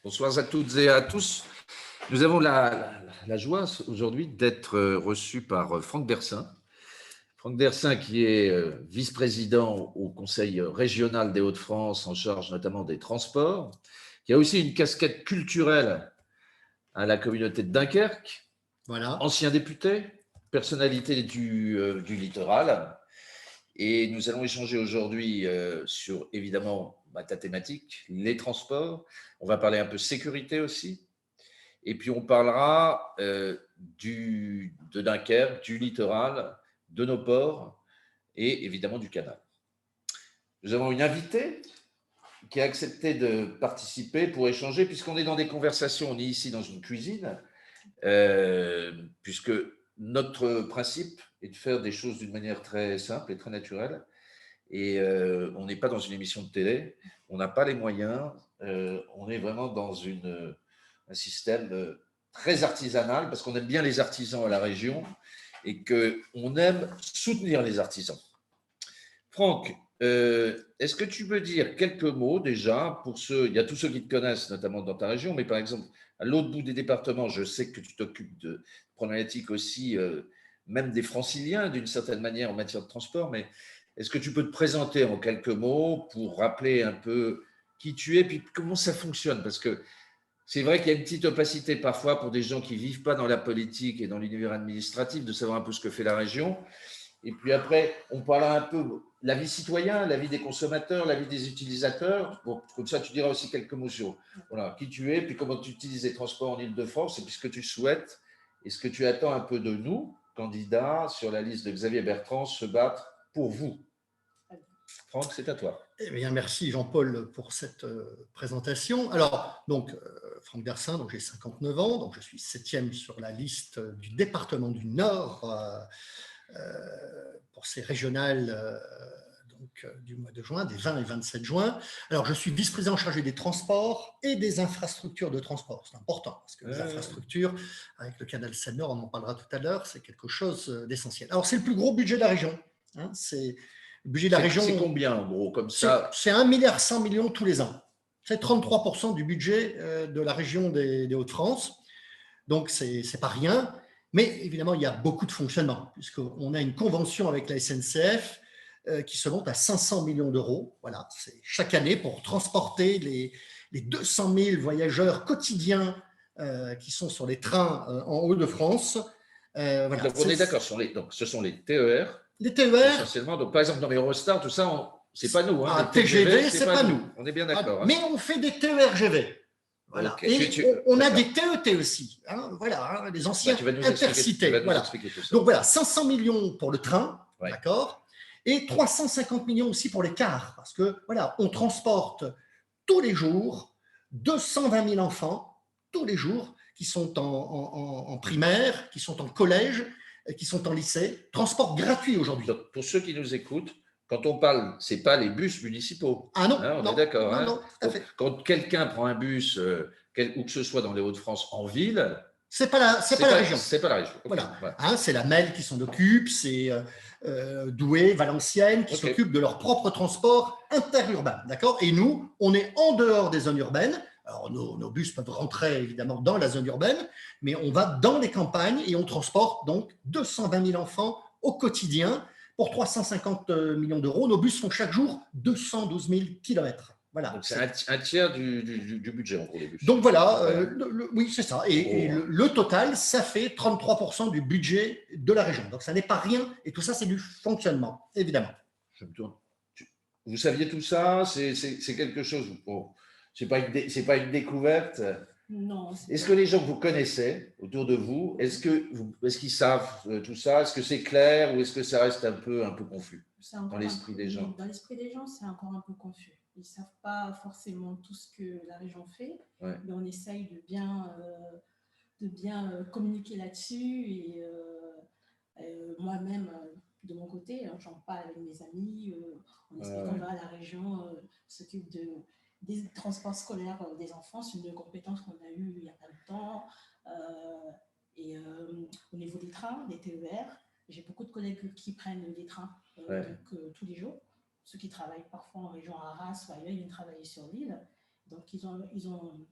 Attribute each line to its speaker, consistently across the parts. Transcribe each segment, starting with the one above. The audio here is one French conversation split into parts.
Speaker 1: Bonsoir à toutes et à tous. Nous avons la joie aujourd'hui d'être reçus par Franck Dersin. Franck Dersin qui est vice-président au Conseil régional des Hauts-de-France, en charge notamment des transports, qui a aussi une casquette culturelle à la communauté de Dunkerque,
Speaker 2: voilà.
Speaker 1: Ancien député, personnalité du littoral. Et nous allons échanger aujourd'hui sur, évidemment, ta thématique, les transports. On va parler un peu sécurité aussi. Et puis, on parlera de Dunkerque, du littoral, de nos ports et évidemment du canal. Nous avons une invitée qui a accepté de participer pour échanger, puisqu'on est dans des conversations, on est ici dans une cuisine, puisque notre principe est de faire des choses d'une manière très simple et très naturelle. Et on n'est pas dans une émission de télé, on n'a pas les moyens, on est vraiment dans un système très artisanal, parce qu'on aime bien les artisans à la région et qu'on aime soutenir les artisans. Franck, est-ce que tu peux dire quelques mots déjà pour ceux, il y a tous ceux qui te connaissent, notamment dans ta région, mais par exemple, à l'autre bout des départements, je sais que tu t'occupes de problématiques aussi, même des franciliens d'une certaine manière en matière de transport, mais est-ce que tu peux te présenter en quelques mots pour rappeler un peu qui tu es, puis comment ça fonctionne? Parce que c'est vrai qu'il y a une petite opacité parfois pour des gens qui ne vivent pas dans la politique et dans l'univers administratif de savoir un peu ce que fait la région. Et puis après, on parlera un peu la vie citoyenne, la vie des consommateurs, la vie des utilisateurs. Bon, comme ça, tu diras aussi quelques mots sur voilà, qui tu es, puis comment tu utilises les transports en Ile-de-France, et puis ce que tu souhaites et ce que tu attends un peu de nous, candidats sur la liste de Xavier Bertrand, se battre pour vous. Franck, c'est à toi.
Speaker 2: Eh bien, merci Jean-Paul pour cette présentation. Alors, donc, Franck Dersin, donc j'ai 59 ans, donc je suis 7e sur la liste du département du Nord pour ces régionales du mois de juin, des 20 et 27 juin. Alors, je suis vice-président chargé des transports et des infrastructures de transport. C'est important parce que les infrastructures, avec le canal Seine-Nord, on en parlera tout à l'heure, c'est quelque chose d'essentiel. Alors, c'est le plus gros budget de la région. Hein, c'est le budget de la région.
Speaker 1: C'est combien en gros comme ça?
Speaker 2: C'est 1,1 milliard tous les ans. C'est 33% du budget de la région des Hauts-de-France. Donc, c'est pas rien. Mais évidemment, il y a beaucoup de fonctionnement, puisqu'on a une convention avec la SNCF qui se monte à 500 millions d'euros. Voilà, c'est chaque année pour transporter les 200 000 voyageurs quotidiens qui sont sur les trains en Hauts-de-France.
Speaker 1: Voilà. Donc, on est d'accord, ce sont les TER.
Speaker 2: Les TER.
Speaker 1: Essentiellement. Donc, par exemple, dans les Eurostar, tout ça, c'est pas nous. Hein.
Speaker 2: Les TGV, c'est pas nous.
Speaker 1: On est bien d'accord.
Speaker 2: Mais on fait des TER-GV. Voilà. Okay. Et on a des TET aussi. Hein, voilà, les anciens intercités. Voilà. Donc voilà, 500 millions pour le train, d'accord, et 350 millions aussi pour les cars, parce que voilà, on transporte tous les jours 220 000 enfants, tous les jours, qui sont en primaire, qui sont en collège, qui sont en lycée. Transport gratuit aujourd'hui.
Speaker 1: Donc, pour ceux qui nous écoutent, quand on parle, ce n'est pas les bus municipaux.
Speaker 2: Ah non,
Speaker 1: on est d'accord.
Speaker 2: Non,
Speaker 1: hein.
Speaker 2: non, tout à fait.
Speaker 1: Quand quelqu'un prend un bus, où que ce soit dans les Hauts-de-France, en ville,
Speaker 2: c'est pas la région.
Speaker 1: C'est pas la région. Okay.
Speaker 2: Voilà. Hein, c'est la MEL qui s'en occupe, c'est Douai, Valenciennes qui s'occupent de leur propre transport interurbain. D'accord. Et nous, on est en dehors des zones urbaines. Alors, nos bus peuvent rentrer évidemment dans la zone urbaine, mais on va dans les campagnes et on transporte donc 220 000 enfants au quotidien. Pour 350 millions d'euros, nos bus font chaque jour 212 000 kilomètres. Voilà.
Speaker 1: Donc c'est un tiers du budget en gros les bus.
Speaker 2: Donc voilà, oui c'est ça. Et le total, ça fait 33% du budget de la région. Donc ça n'est pas rien. Et tout ça, c'est du fonctionnement, évidemment.
Speaker 1: Je me tourne. Vous saviez tout ça? C'est quelque chose. Bon, c'est pas une découverte.
Speaker 3: Non.
Speaker 1: Est-ce que les gens que vous connaissez autour de vous, est-ce qu'ils savent tout ça? Est-ce que c'est clair ou est-ce que ça reste un peu confus dans l'esprit des gens?
Speaker 3: Dans l'esprit des gens, c'est encore un peu confus. Ils ne savent pas forcément tout ce que la région fait, mais on essaye de bien communiquer là-dessus. Et moi-même, de mon côté, j'en parle avec mes amis, en expliquant que la région s'occupe des transports scolaires des enfants. C'est une compétence qu'on a eue il n'y a pas longtemps. Et au niveau des trains, des TER, j'ai beaucoup de collègues qui prennent des trains tous les jours. Ceux qui travaillent parfois en région Arras ou ailleurs, ils viennent travailler sur l'île. Donc, ils ont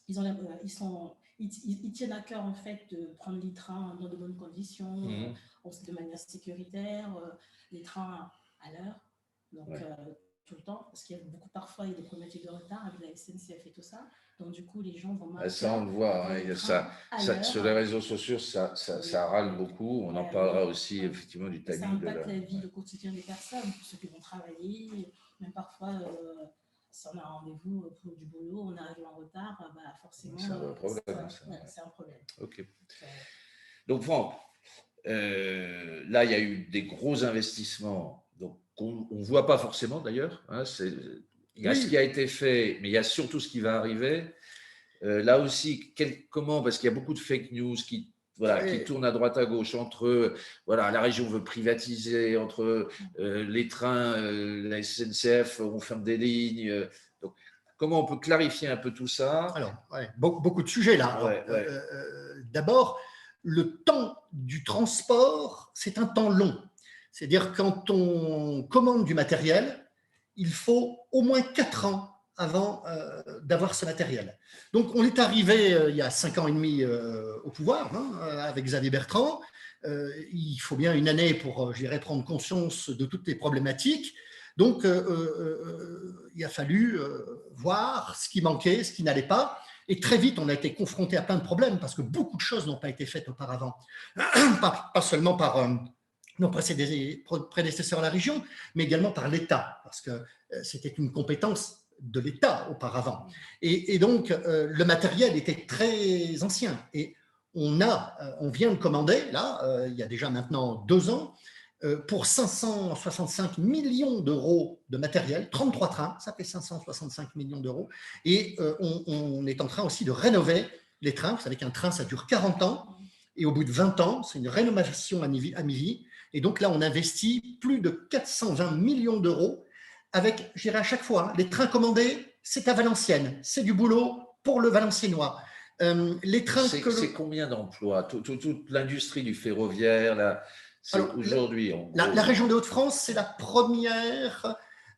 Speaker 3: ils tiennent à cœur en fait de prendre les trains dans de bonnes conditions, de manière sécuritaire, les trains à l'heure, donc tout le temps, parce qu'il y a parfois il y a des problématiques de retard avec la SNCF et tout ça. Donc du coup, les gens vont marquer.
Speaker 1: Ça, on le voit, sur les réseaux sociaux, ça râle beaucoup. On en parlera aussi effectivement du timing.
Speaker 3: Ça impacte la vie, le quotidien des personnes, ceux qui vont travailler, même parfois. Si on a un rendez-vous pour du boulot, on arrive en retard, forcément, c'est un problème. C'est un problème.
Speaker 1: Ok. Donc, Franck, là, il y a eu des gros investissements donc, qu'on ne voit pas forcément d'ailleurs. Il y a ce qui a été fait, mais il y a surtout ce qui va arriver. Là aussi, comment, parce qu'il y a beaucoup de fake news qui tournent à droite à gauche entre la région veut privatiser, entre les trains, la SNCF, on ferme des lignes. Donc, comment on peut clarifier un peu tout ça?
Speaker 2: Alors, beaucoup de sujets là. D'abord, le temps du transport, c'est un temps long. C'est-à-dire quand on commande du matériel, il faut au moins 4 ans avant d'avoir ce matériel. Donc, on est arrivé il y a 5 ans et demi au pouvoir avec Xavier Bertrand. Il faut bien une année pour, prendre conscience de toutes les problématiques. Donc, il a fallu voir ce qui manquait, ce qui n'allait pas. Et très vite, on a été confronté à plein de problèmes parce que beaucoup de choses n'ont pas été faites auparavant. Pas seulement par nos prédécesseurs à la région, mais également par l'État, parce que c'était une compétence de l'État auparavant. Et donc, le matériel était très ancien. Et on vient de commander, là, il y a déjà maintenant 2 ans, pour 565 millions d'euros de matériel, 33 trains, ça fait 565 millions d'euros. Et on est en train aussi de rénover les trains. Vous savez qu'un train, ça dure 40 ans. Et au bout de 20 ans, c'est une rénovation à mi-vie. Et donc là, on investit plus de 420 millions d'euros avec, je dirais à chaque fois, les trains commandés, c'est à Valenciennes, c'est du boulot pour le Valenciennois.
Speaker 1: Les trains c'est combien d'emplois? Toute l'industrie du ferroviaire, aujourd'hui.
Speaker 2: La région des Hauts-de-France, c'est la première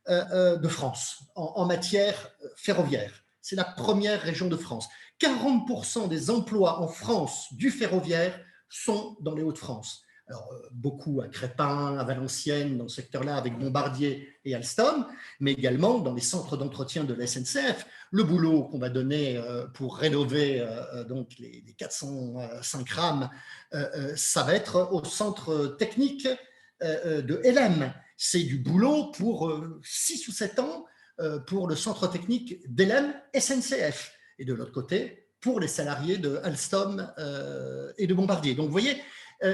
Speaker 2: de France en matière ferroviaire. C'est la première région de France. 40% des emplois en France du ferroviaire sont dans les Hauts-de-France. Alors, beaucoup à Crespin, à Valenciennes, dans ce secteur-là, avec Bombardier et Alstom, mais également dans les centres d'entretien de la SNCF. Le boulot qu'on va donner pour rénover donc les 405 rames, ça va être au centre technique de LM. C'est du boulot pour 6 ou 7 ans pour le centre technique d'LM SNCF. Et de l'autre côté, pour les salariés de Alstom et de Bombardier. Donc, vous voyez,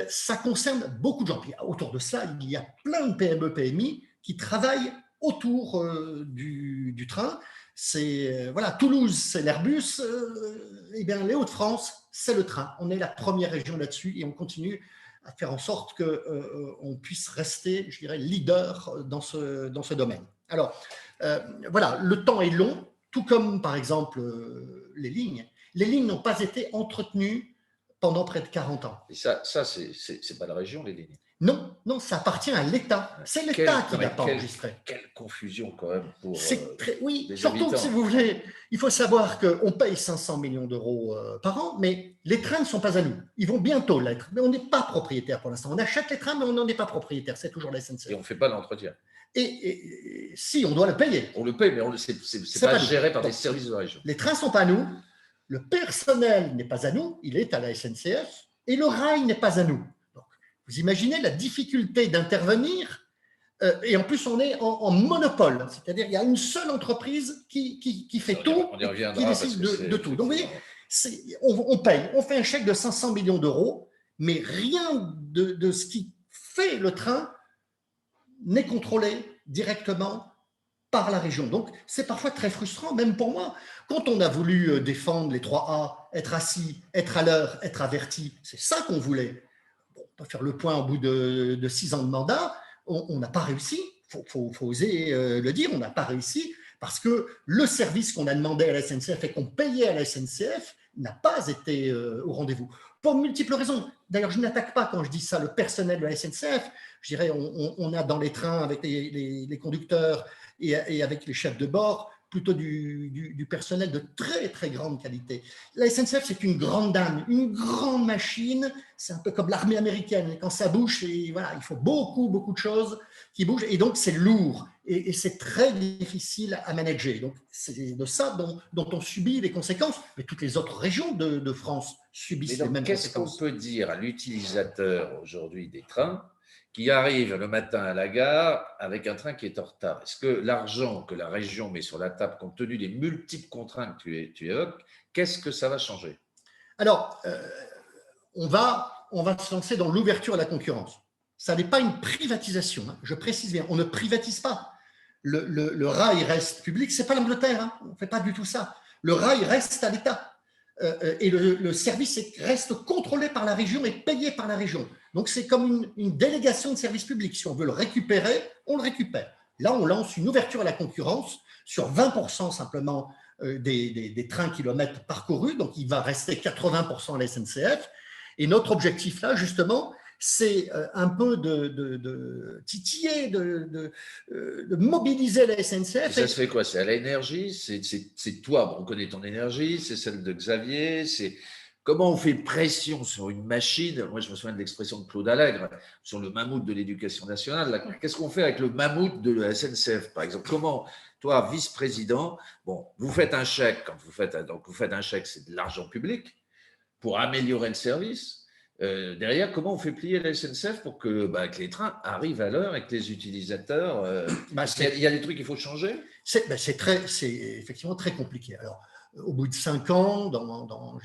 Speaker 2: ça concerne beaucoup de gens. Puis, autour de ça, il y a plein de PME, PMI qui travaillent autour du train. C'est Toulouse, c'est l'Airbus. Eh bien, les Hauts-de-France, c'est le train. On est la première région là-dessus et on continue à faire en sorte qu'on puisse rester, je dirais, leader dans ce domaine. Alors, le temps est long, tout comme, par exemple, les lignes. Les lignes n'ont pas été entretenues pendant près de 40 ans.
Speaker 1: Et ça c'est pas la région, les lignes?
Speaker 2: Non, ça appartient à l'État. C'est l'État qui n'a pas enregistré.
Speaker 1: Quelle confusion quand même pour
Speaker 2: oui,
Speaker 1: les
Speaker 2: surtout
Speaker 1: habitants.
Speaker 2: Si vous voulez, il faut savoir qu'on paye 500 millions d'euros par an, mais les trains ne sont pas à nous. Ils vont bientôt l'être, mais on n'est pas propriétaire pour l'instant. On achète les trains, mais on n'en est pas propriétaire. C'est toujours la SNCF.
Speaker 1: Et on ne fait pas l'entretien.
Speaker 2: Et si, on doit le payer.
Speaker 1: On le paye, mais c'est pas géré par des services de la région.
Speaker 2: Les trains ne sont pas à nous. Le personnel n'est pas à nous, il est à la SNCF, et le rail n'est pas à nous. Donc, vous imaginez la difficulté d'intervenir, et en plus on est en monopole, c'est-à-dire il y a une seule entreprise qui fait tout, qui décide de tout. Donc vous voyez, on paye, on fait un chèque de 500 millions d'euros, mais rien de ce qui fait le train n'est contrôlé directement par la région. Donc, c'est parfois très frustrant, même pour moi. Quand on a voulu défendre les 3A, être assis, être à l'heure, être averti, c'est ça qu'on voulait. Bon, on peut faire le point au bout de 6 ans de mandat, on n'a pas réussi. Faut oser le dire, on n'a pas réussi parce que le service qu'on a demandé à la SNCF et qu'on payait à la SNCF n'a pas été au rendez-vous. Pour multiples raisons. D'ailleurs, je n'attaque pas quand je dis ça le personnel de la SNCF. Je dirais, on a dans les trains avec les conducteurs et avec les chefs de bord plutôt du personnel de très, très grande qualité. La SNCF, c'est une grande dame, une grande machine. C'est un peu comme l'armée américaine. Quand ça bouge, il faut beaucoup, beaucoup de choses qui bougent. Et donc, c'est lourd et c'est très difficile à manager. Donc, c'est de ça dont on subit les conséquences. Mais toutes les autres régions de France subissent les mêmes conséquences.
Speaker 1: Qu'est-ce qu'on peut dire à l'utilisateur aujourd'hui des trains qui arrive le matin à la gare avec un train qui est en retard? Est-ce que l'argent que la région met sur la table, compte tenu des multiples contraintes que tu évoques, qu'est-ce que ça va changer?
Speaker 2: Alors, on va se lancer dans l'ouverture à la concurrence. Ça n'est pas une privatisation, hein. Je précise bien, on ne privatise pas. Le rail reste public, c'est pas l'Angleterre, hein. On ne fait pas du tout ça. Le rail reste à l'État. Et le service reste contrôlé par la région et payé par la région. Donc, c'est comme une délégation de service public. Si on veut le récupérer, on le récupère. Là, on lance une ouverture à la concurrence sur 20% simplement des trains kilomètres parcourus. Donc, il va rester 80% à la SNCF. Et notre objectif là, justement, c'est un peu de titiller, de mobiliser la SNCF.
Speaker 1: Et ça se fait quoi? C'est à l'énergie? C'est toi, bon, on connaît ton énergie, c'est celle de Xavier, c'est comment on fait pression sur une machine? Moi, je me souviens de l'expression de Claude Allègre sur le mammouth de l'éducation nationale. Qu'est-ce qu'on fait avec le mammouth de la SNCF, par exemple? Comment, toi, vice-président, bon, vous faites un chèque, vous faites un chèque, c'est de l'argent public pour améliorer le service. Derrière, comment on fait plier la SNCF pour que les trains arrivent à l'heure et que les utilisateurs… il y a des trucs qu'il faut changer?
Speaker 2: C'est effectivement très compliqué. Alors, au bout de 5 ans, dans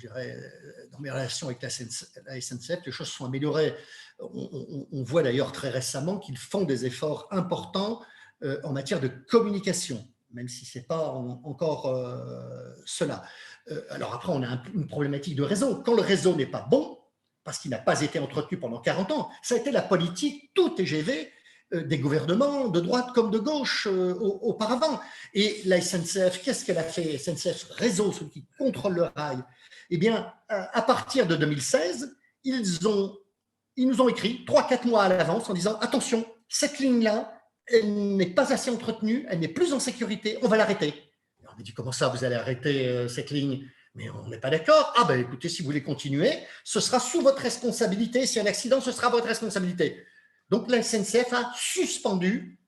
Speaker 2: mes relations avec la SNCF, les choses sont améliorées. On voit d'ailleurs très récemment qu'ils font des efforts importants en matière de communication, même si ce n'est pas encore cela. Alors après, on a une problématique de réseau. Quand le réseau n'est pas bon, parce qu'il n'a pas été entretenu pendant 40 ans. Ça a été la politique, tout TGV, des gouvernements, de droite comme de gauche auparavant. Et la SNCF, qu'est-ce qu'elle a fait? SNCF Réseau, celui qui contrôle le rail. Eh bien, à partir de 2016, ils nous ont écrit 3-4 mois à l'avance en disant « Attention, cette ligne-là, elle n'est pas assez entretenue, elle n'est plus en sécurité, on va l'arrêter. » On a dit « Comment ça, vous allez arrêter cette ligne ?» Mais on n'est pas d'accord. Ah ben écoutez, si vous voulez continuer, ce sera sous votre responsabilité. Si y a un accident, ce sera votre responsabilité. Donc la SNCF a suspendu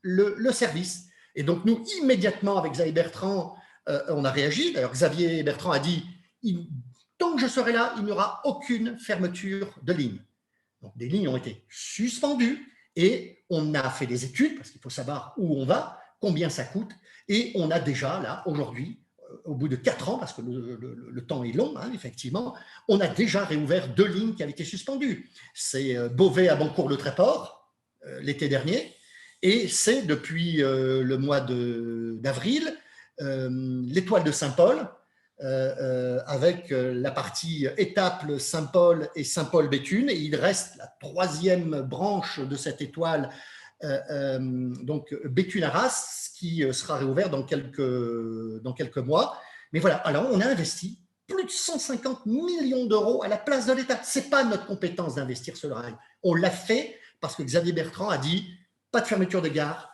Speaker 2: le service. Et donc nous, immédiatement, avec Xavier Bertrand, on a réagi. D'ailleurs, Xavier Bertrand a dit, tant que je serai là, il n'y aura aucune fermeture de ligne. Donc des lignes ont été suspendues et on a fait des études, parce qu'il faut savoir où on va, combien ça coûte. Et on a déjà, là, aujourd'hui, au bout de 4 ans, parce que le temps est long, hein, effectivement, on a déjà réouvert 2 lignes qui avaient été suspendues. C'est Beauvais à Bancourt-le-Tréport, l'été dernier, et c'est depuis le mois d'avril, l'Étoile de Saint-Paul, avec la partie Étaples, Saint-Paul et Saint-Paul-Béthune, et il reste la 3e branche de cette étoile, donc Béthune-Arras, qui sera réouvert dans quelques mois. Mais voilà, alors on a investi plus de 150 millions d'euros à la place de l'État. Ce n'est pas notre compétence d'investir sur le rail. On l'a fait parce que Xavier Bertrand a dit pas de fermeture de gare,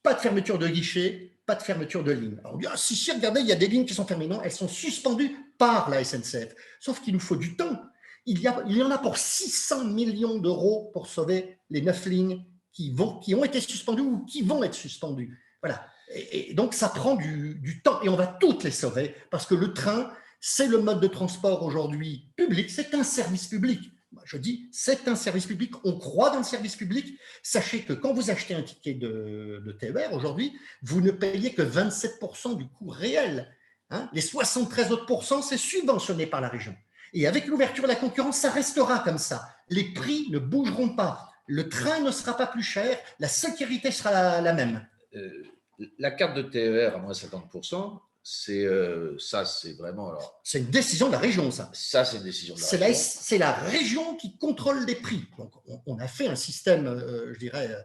Speaker 2: pas de fermeture de guichet, pas de fermeture de ligne. Alors on dit, si, regardez, il y a des lignes qui sont fermées. Non, elles sont suspendues par la SNCF. Sauf qu'il nous faut du temps. Il y en a pour 600 millions d'euros pour sauver les 9 lignes qui ont été suspendues ou qui vont être suspendues. Voilà. Et donc, ça prend du temps et on va toutes les sauver parce que le train, c'est le mode de transport aujourd'hui public, c'est un service public. Je dis, c'est un service public, on croit dans le service public. Sachez que quand vous achetez un ticket de TER aujourd'hui, vous ne payez que 27% du coût réel. Hein. Les 73 autres pourcents, c'est subventionné par la région. Et avec l'ouverture de la concurrence, ça restera comme ça. Les prix ne bougeront pas. Le train ne sera pas plus cher, la sécurité sera la même.
Speaker 1: La carte de TER à moins 50%, c'est vraiment…
Speaker 2: C'est une décision de la région, ça.
Speaker 1: Ça, c'est une décision de la région.
Speaker 2: C'est la région qui contrôle les prix. Donc, on a fait un système, je dirais,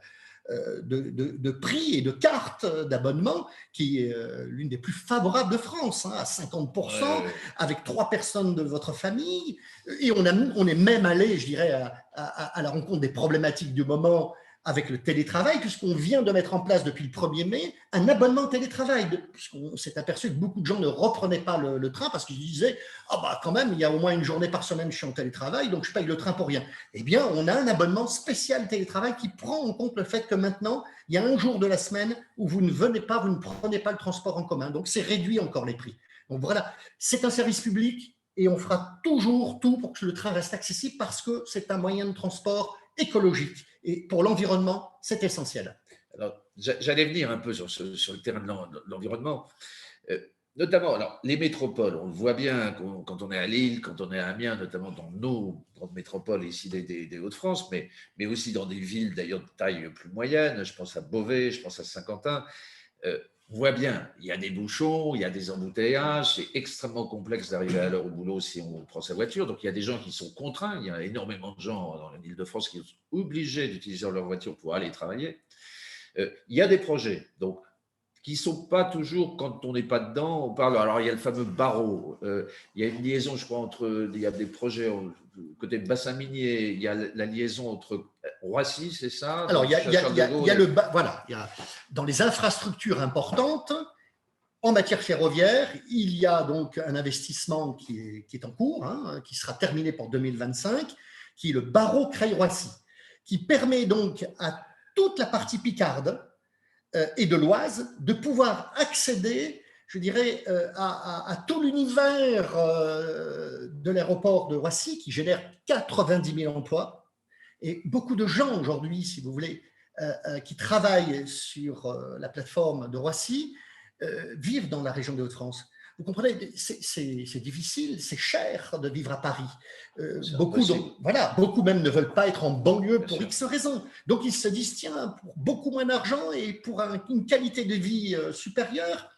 Speaker 2: de prix et de cartes d'abonnement qui est l'une des plus favorables de France, hein, à 50%, avec 3 personnes de votre famille. Et on est même allé, je dirais, à la rencontre des problématiques du moment avec le télétravail, puisqu'on vient de mettre en place depuis le 1er mai un abonnement télétravail, puisqu'on s'est aperçu que beaucoup de gens ne reprenaient pas le train parce qu'ils disaient « Ah bah quand même, il y a au moins une journée par semaine, je suis en télétravail, donc je paye le train pour rien ». Eh bien, on a un abonnement spécial télétravail qui prend en compte le fait que maintenant, il y a un jour de la semaine où vous ne venez pas, vous ne prenez pas le transport en commun. Donc, c'est réduit encore les prix. Donc voilà, c'est un service public et on fera toujours tout pour que le train reste accessible parce que c'est un moyen de transport écologique. Et pour l'environnement, c'est essentiel.
Speaker 1: Alors, j'allais venir un peu sur le terrain de l'environnement. Notamment, alors, les métropoles, on le voit bien quand on est à Lille, quand on est à Amiens, notamment dans nos grandes métropoles ici des Hauts-de-France, mais aussi dans des villes d'ailleurs de taille plus moyenne, je pense à Beauvais, je pense à Saint-Quentin. On voit bien, il y a des bouchons, il y a des embouteillages, c'est extrêmement complexe d'arriver à l'heure au boulot si on prend sa voiture. Donc, il y a des gens qui sont contraints, il y a énormément de gens dans l'Île-de-France qui sont obligés d'utiliser leur voiture pour aller travailler. Il y a des projets, donc, qui ne sont pas toujours, quand on n'est pas dedans, on parle. Alors, il y a le fameux barreau, il y a une liaison, je crois, il y a des projets côté bassin minier, il y a la liaison entre Roissy, c'est ça?
Speaker 2: Alors, il y a dans les infrastructures importantes, en matière ferroviaire, il y a donc un investissement qui est en cours, qui sera terminé pour 2025, qui est le barreau Creil-Roissy, qui permet donc à toute la partie picarde et de l'Oise de pouvoir accéder, je dirais, à tout l'univers de l'aéroport de Roissy qui génère 90 000 emplois. Et beaucoup de gens aujourd'hui, si vous voulez, qui travaillent sur la plateforme de Roissy vivent dans la région des Hauts-de-France. Vous comprenez, c'est difficile, c'est cher de vivre à Paris. Beaucoup même ne veulent pas être en banlieue pour X raisons. Donc ils se disent, tiens, pour beaucoup moins d'argent et pour une qualité de vie supérieure,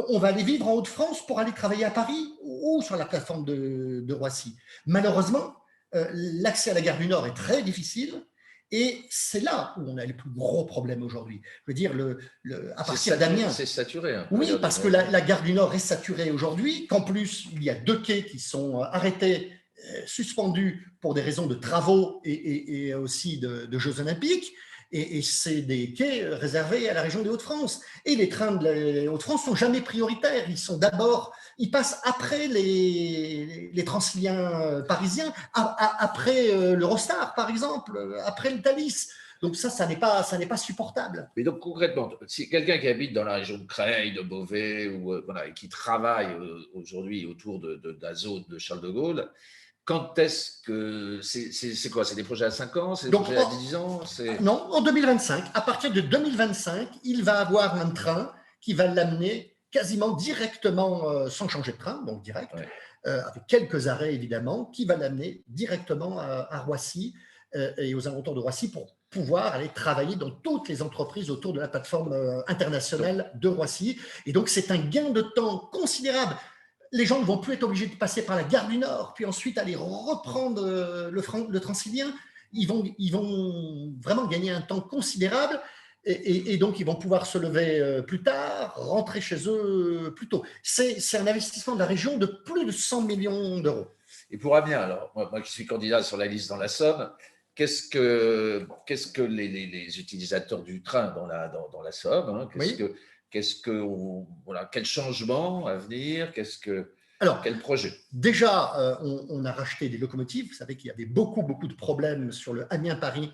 Speaker 2: on va aller vivre en Hauts-de-France pour aller travailler à Paris ou sur la plateforme de Roissy. Malheureusement, l'accès à la gare du Nord est très difficile. Et c'est là où on a les plus gros problèmes aujourd'hui. Je veux dire, à partir d'Amiens.
Speaker 1: C'est saturé.
Speaker 2: Oui, parce que la gare du Nord est saturée aujourd'hui, qu'en plus, il y a 2 quais qui sont arrêtés, suspendus pour des raisons de travaux et aussi de Jeux Olympiques. Et c'est des quais réservés à la région des Hauts-de-France. Et les trains des Hauts-de-France ne sont jamais prioritaires. Ils passent après les Transiliens parisiens, après l'Eurostar, par exemple, après le Thalys. Donc ça n'est pas supportable.
Speaker 1: Mais donc concrètement, si quelqu'un qui habite dans la région de Creil, de Beauvais, et qui travaille aujourd'hui autour de la zone de Charles de Gaulle, quand est-ce que c'est quoi? C'est des projets à 5 ans? C'est des projets à 10 ans?
Speaker 2: Non, en 2025. À partir de 2025, il va avoir un train qui va l'amener quasiment directement, sans changer de train, donc direct, avec quelques arrêts évidemment, qui va l'amener directement à Roissy et aux alentours de Roissy pour pouvoir aller travailler dans toutes les entreprises autour de la plateforme internationale de Roissy. Et donc, c'est un gain de temps considérable. Les gens ne vont plus être obligés de passer par la gare du Nord, puis ensuite aller reprendre le Transilien. Ils vont vraiment gagner un temps considérable et donc ils vont pouvoir se lever plus tard, rentrer chez eux plus tôt. C'est un investissement de la région de plus de 100 millions d'euros.
Speaker 1: Et pour Amiens, alors, moi qui suis candidat sur la liste dans la Somme, qu'est-ce que les utilisateurs du train dans la Somme, quel changement à venir? Quel projet?
Speaker 2: Déjà, on a racheté des locomotives. Vous savez qu'il y avait beaucoup de problèmes sur le Amiens-Paris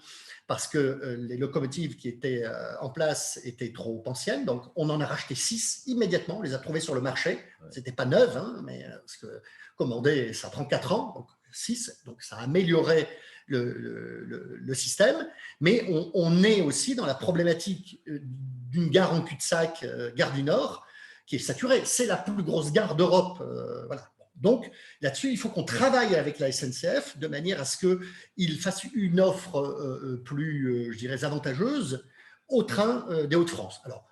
Speaker 2: parce que les locomotives qui étaient en place étaient trop anciennes. Donc, on en a racheté 6 immédiatement. On les a trouvées sur le marché. Ce n'était pas neuf, mais parce que commander, ça prend 4 ans. Donc, 6. Donc, ça a amélioré le système, mais on est aussi dans la problématique d'une gare en cul-de-sac, gare du Nord, qui est saturée. C'est la plus grosse gare d'Europe. Voilà. Donc, là-dessus, il faut qu'on travaille avec la SNCF de manière à ce qu'il fasse une offre plus, je dirais, avantageuse au train des Hauts-de-France. Alors,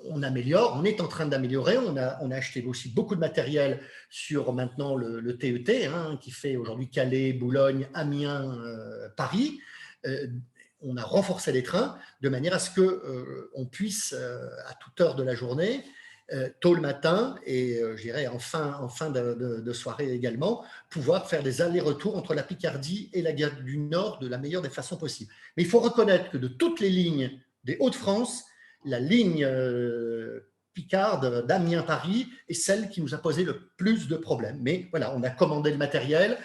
Speaker 2: on est en train d'améliorer. On a acheté aussi beaucoup de matériel sur maintenant le TET, qui fait aujourd'hui Calais, Boulogne, Amiens, Paris. On a renforcé les trains de manière à ce qu'on puisse, à toute heure de la journée, tôt le matin et je dirais en fin de soirée également, pouvoir faire des allers-retours entre la Picardie et la gare du Nord de la meilleure des façons possibles. Mais il faut reconnaître que de toutes les lignes des Hauts-de-France, la ligne Picarde d'Amiens-Paris est celle qui nous a posé le plus de problèmes. Mais voilà, on a commandé le matériel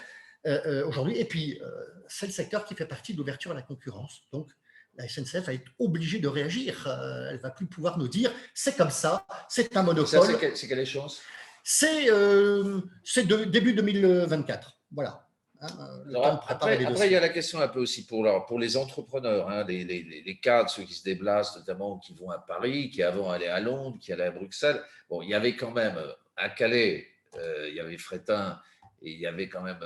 Speaker 2: aujourd'hui et puis c'est le secteur qui fait partie de l'ouverture à la concurrence. Donc, la SNCF va être obligée de réagir. Elle ne va plus pouvoir nous dire c'est comme ça, c'est un monopole.
Speaker 1: C'est quelle échéance?
Speaker 2: C'est début 2024. Voilà.
Speaker 1: Alors, après, il y a la question un peu aussi pour les entrepreneurs, hein, les cadres, ceux qui se déplacent, notamment qui vont à Paris, qui avant allaient à Londres, qui allaient à Bruxelles. Bon, il y avait quand même à Calais, il y avait Frétin et il y avait quand même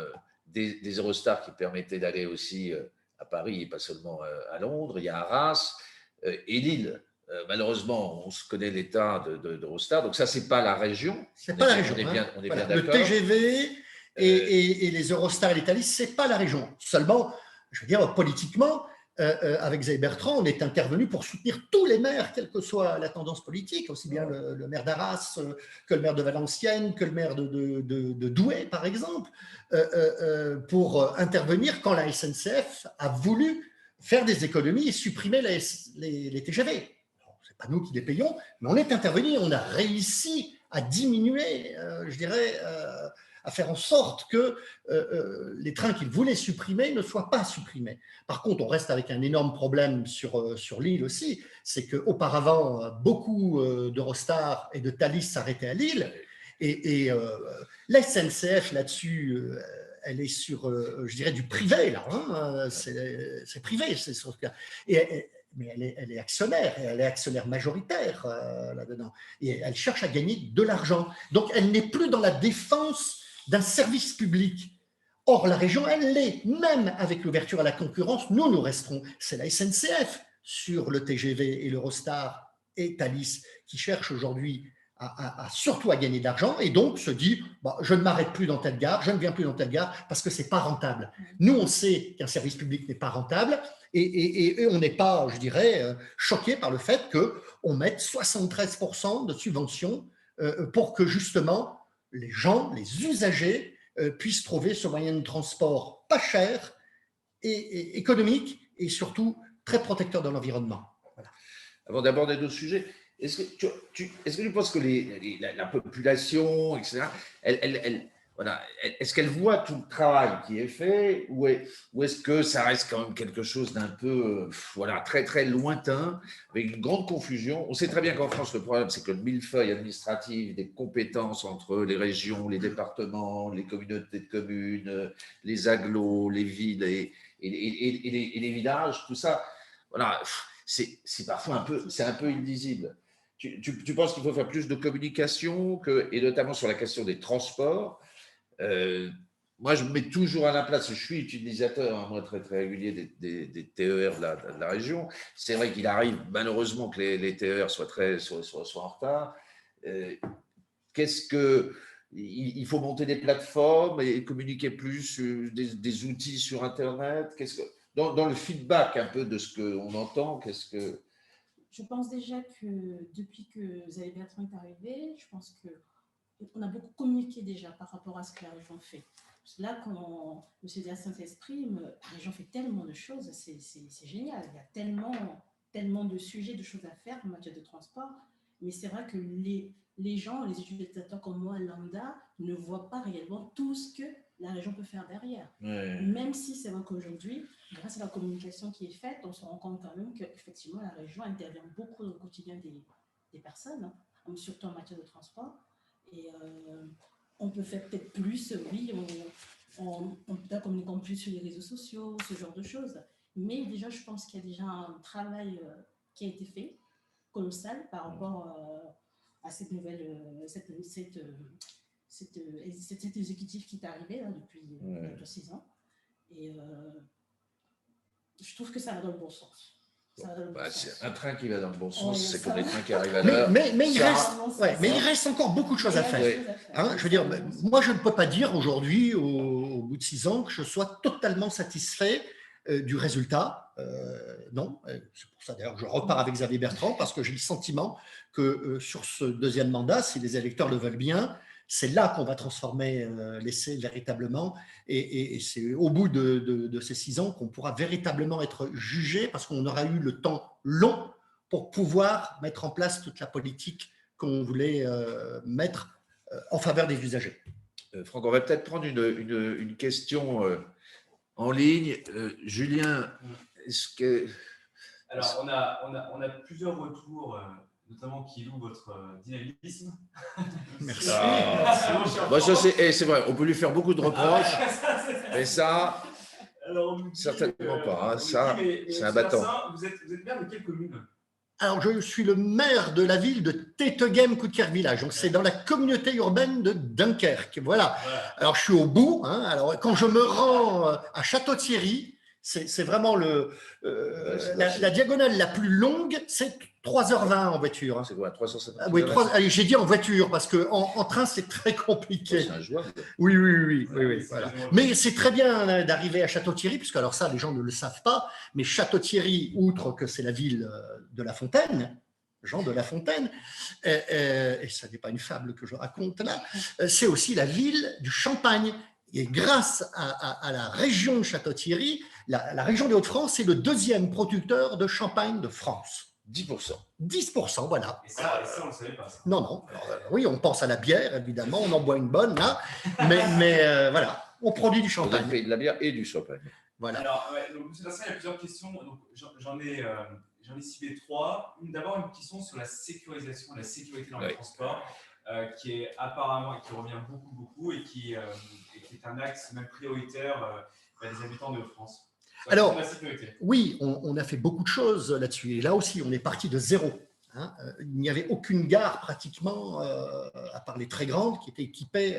Speaker 1: des Eurostars qui permettaient d'aller aussi à Paris et pas seulement à Londres. Il y a Arras et Lille. Malheureusement, on se connaît l'état d'Eurostar. Donc ça, c'est pas la région.
Speaker 2: C'est pas la région.
Speaker 1: On est bien
Speaker 2: d'accord. Le TGV et les Eurostars et les Thalys, c'est pas la région. Seulement, je veux dire, politiquement, avec Xavier Bertrand, on est intervenu pour soutenir tous les maires, quelle que soit la tendance politique, aussi bien le maire d'Arras que le maire de Valenciennes, que le maire de Douai, par exemple, pour intervenir quand la SNCF a voulu faire des économies et supprimer les TGV. Ce n'est pas nous qui les payons, mais on est intervenu, on a réussi à diminuer, je dirais, à faire en sorte que les trains qu'ils voulaient supprimer ne soient pas supprimés. Par contre, on reste avec un énorme problème sur Lille aussi, c'est qu'auparavant, beaucoup d'Eurostar et de Thalys s'arrêtaient à Lille, et la SNCF là-dessus, elle est sur, je dirais, du privé, là, hein, c'est privé, c'est sur ce cas. Mais elle est actionnaire, et elle est actionnaire majoritaire là-dedans, et elle cherche à gagner de l'argent. Donc, elle n'est plus dans la défense d'un service public. Or, la région, elle l'est, même avec l'ouverture à la concurrence, nous resterons. C'est la SNCF sur le TGV et l'Eurostar et Thalys qui cherche aujourd'hui surtout à gagner de l'argent et donc se dit je ne m'arrête plus dans telle gare, je ne viens plus dans telle gare parce que ce n'est pas rentable. Nous, on sait qu'un service public n'est pas rentable et on n'est pas, je dirais, choqué par le fait qu'on mette 73% de subventions pour que justement les gens, les usagers puissent trouver ce moyen de transport pas cher et économique et surtout très protecteur de l'environnement.
Speaker 1: Voilà. Avant d'aborder d'autres sujets, est-ce que tu penses que la population, etc., voilà, est-ce qu'elle voit tout le travail qui est fait ou est-ce que ça reste quand même quelque chose d'un peu très, très lointain, avec une grande confusion? On sait très bien qu'en France, le problème, c'est que le millefeuille administratif des compétences entre les régions, les départements, les communautés de communes, les agglos, les villes et les villages, tout ça, voilà, c'est parfois un peu illisible. Tu penses qu'il faut faire plus de communication et notamment sur la question des transports? Moi, je me mets toujours à la place. Je suis utilisateur, moi, très, très régulier des TER de la région. C'est vrai qu'il arrive malheureusement que les TER soient en retard. Il faut monter des plateformes et communiquer plus, des outils sur Internet. Dans le feedback un peu de ce qu'on entend,
Speaker 3: Je pense déjà que depuis que Xavier Bertrand est arrivé, je pense qu'on a beaucoup communiqué déjà par rapport à ce que la région fait. Là, quand M. Dersin s'exprime, la région fait tellement de choses, c'est génial. Il y a tellement de sujets, de choses à faire en matière de transport. Mais c'est vrai que les gens, les utilisateurs comme moi, lambda, ne voient pas réellement tout ce que la région peut faire derrière. Ouais. Même si c'est vrai qu'aujourd'hui, grâce à la communication qui est faite, on se rend compte quand même qu'effectivement, la région intervient beaucoup dans le quotidien des personnes, hein, surtout en matière de transport. Et on peut faire peut-être plus, oui, on peut communiquer plus sur les réseaux sociaux, ce genre de choses. Mais déjà, je pense qu'il y a déjà un travail qui a été fait, colossal, par rapport à cette nouvelle, cet exécutif qui est arrivé là, depuis 6 ans. Et je trouve que ça va dans le bon sens.
Speaker 1: C'est un train qui va dans le bon sens, c'est comme les trains qui arrivent à l'heure.
Speaker 2: Mais il reste encore beaucoup de choses à faire. Hein, je veux dire, moi, je ne peux pas dire aujourd'hui, au bout de 6 ans, que je sois totalement satisfait du résultat. Non, c'est pour ça d'ailleurs que je repars avec Xavier Bertrand, parce que j'ai le sentiment que sur ce deuxième mandat, si les électeurs le veulent bien, c'est là qu'on va transformer l'essai véritablement, et c'est au bout de ces 6 ans qu'on pourra véritablement être jugé, parce qu'on aura eu le temps long pour pouvoir mettre en place toute la politique qu'on voulait mettre en faveur des usagers.
Speaker 1: Franck, on va peut-être prendre une question en ligne. Julien, est-ce que…
Speaker 4: Alors, on a plusieurs retours, notamment qui louent votre dynamisme.
Speaker 2: Merci.
Speaker 1: Moi, c'est vrai, on peut lui faire beaucoup de reproches, mais ça, alors, certainement pas. Hein, ça, c'est un battant.
Speaker 4: Vous êtes maire de quelle commune?
Speaker 2: Alors, je suis le maire de la ville de Téteghem-Coudekerque Village. Donc, c'est dans la communauté urbaine de Dunkerque. Voilà. Alors, je suis au bout. Hein. Alors, quand je me rends à Château-Thierry, c'est vraiment la diagonale la plus longue, c'est 3h20 en voiture.
Speaker 1: C'est quoi, 350
Speaker 2: Oui, j'ai dit en voiture, parce qu'en train, c'est très compliqué.
Speaker 1: C'est injouable.
Speaker 2: Oui. Voilà. Mais c'est très bien d'arriver à Château-Thierry, puisque alors ça, les gens ne le savent pas, mais Château-Thierry, outre que c'est la ville de La Fontaine, Jean de La Fontaine, et ça n'est pas une fable que je raconte là, c'est aussi la ville du Champagne. Et grâce à la région de Château-Thierry, la région des Hauts-de-France est le deuxième producteur de champagne de France.
Speaker 1: 10%.
Speaker 2: 10%, voilà.
Speaker 4: Et ça on ne le savait pas. Ça.
Speaker 2: Non. Alors, oui, on pense à la bière, évidemment, on en boit une bonne, là, mais voilà, on produit du champagne.
Speaker 1: On a fait de la bière et du champagne.
Speaker 2: Voilà.
Speaker 4: Alors, donc, M. Dassin, il y a plusieurs questions. Donc, j'en ai ciblé 3. D'abord, une question sur la sécurisation, la sécurité dans les transports. Qui est apparemment, qui revient beaucoup et qui est un axe même prioritaire des habitants de France.
Speaker 2: Alors, oui, on a fait beaucoup de choses là-dessus. Et là aussi, on est parti de zéro. Hein. Il n'y avait aucune gare pratiquement, à part les très grandes, qui étaient équipées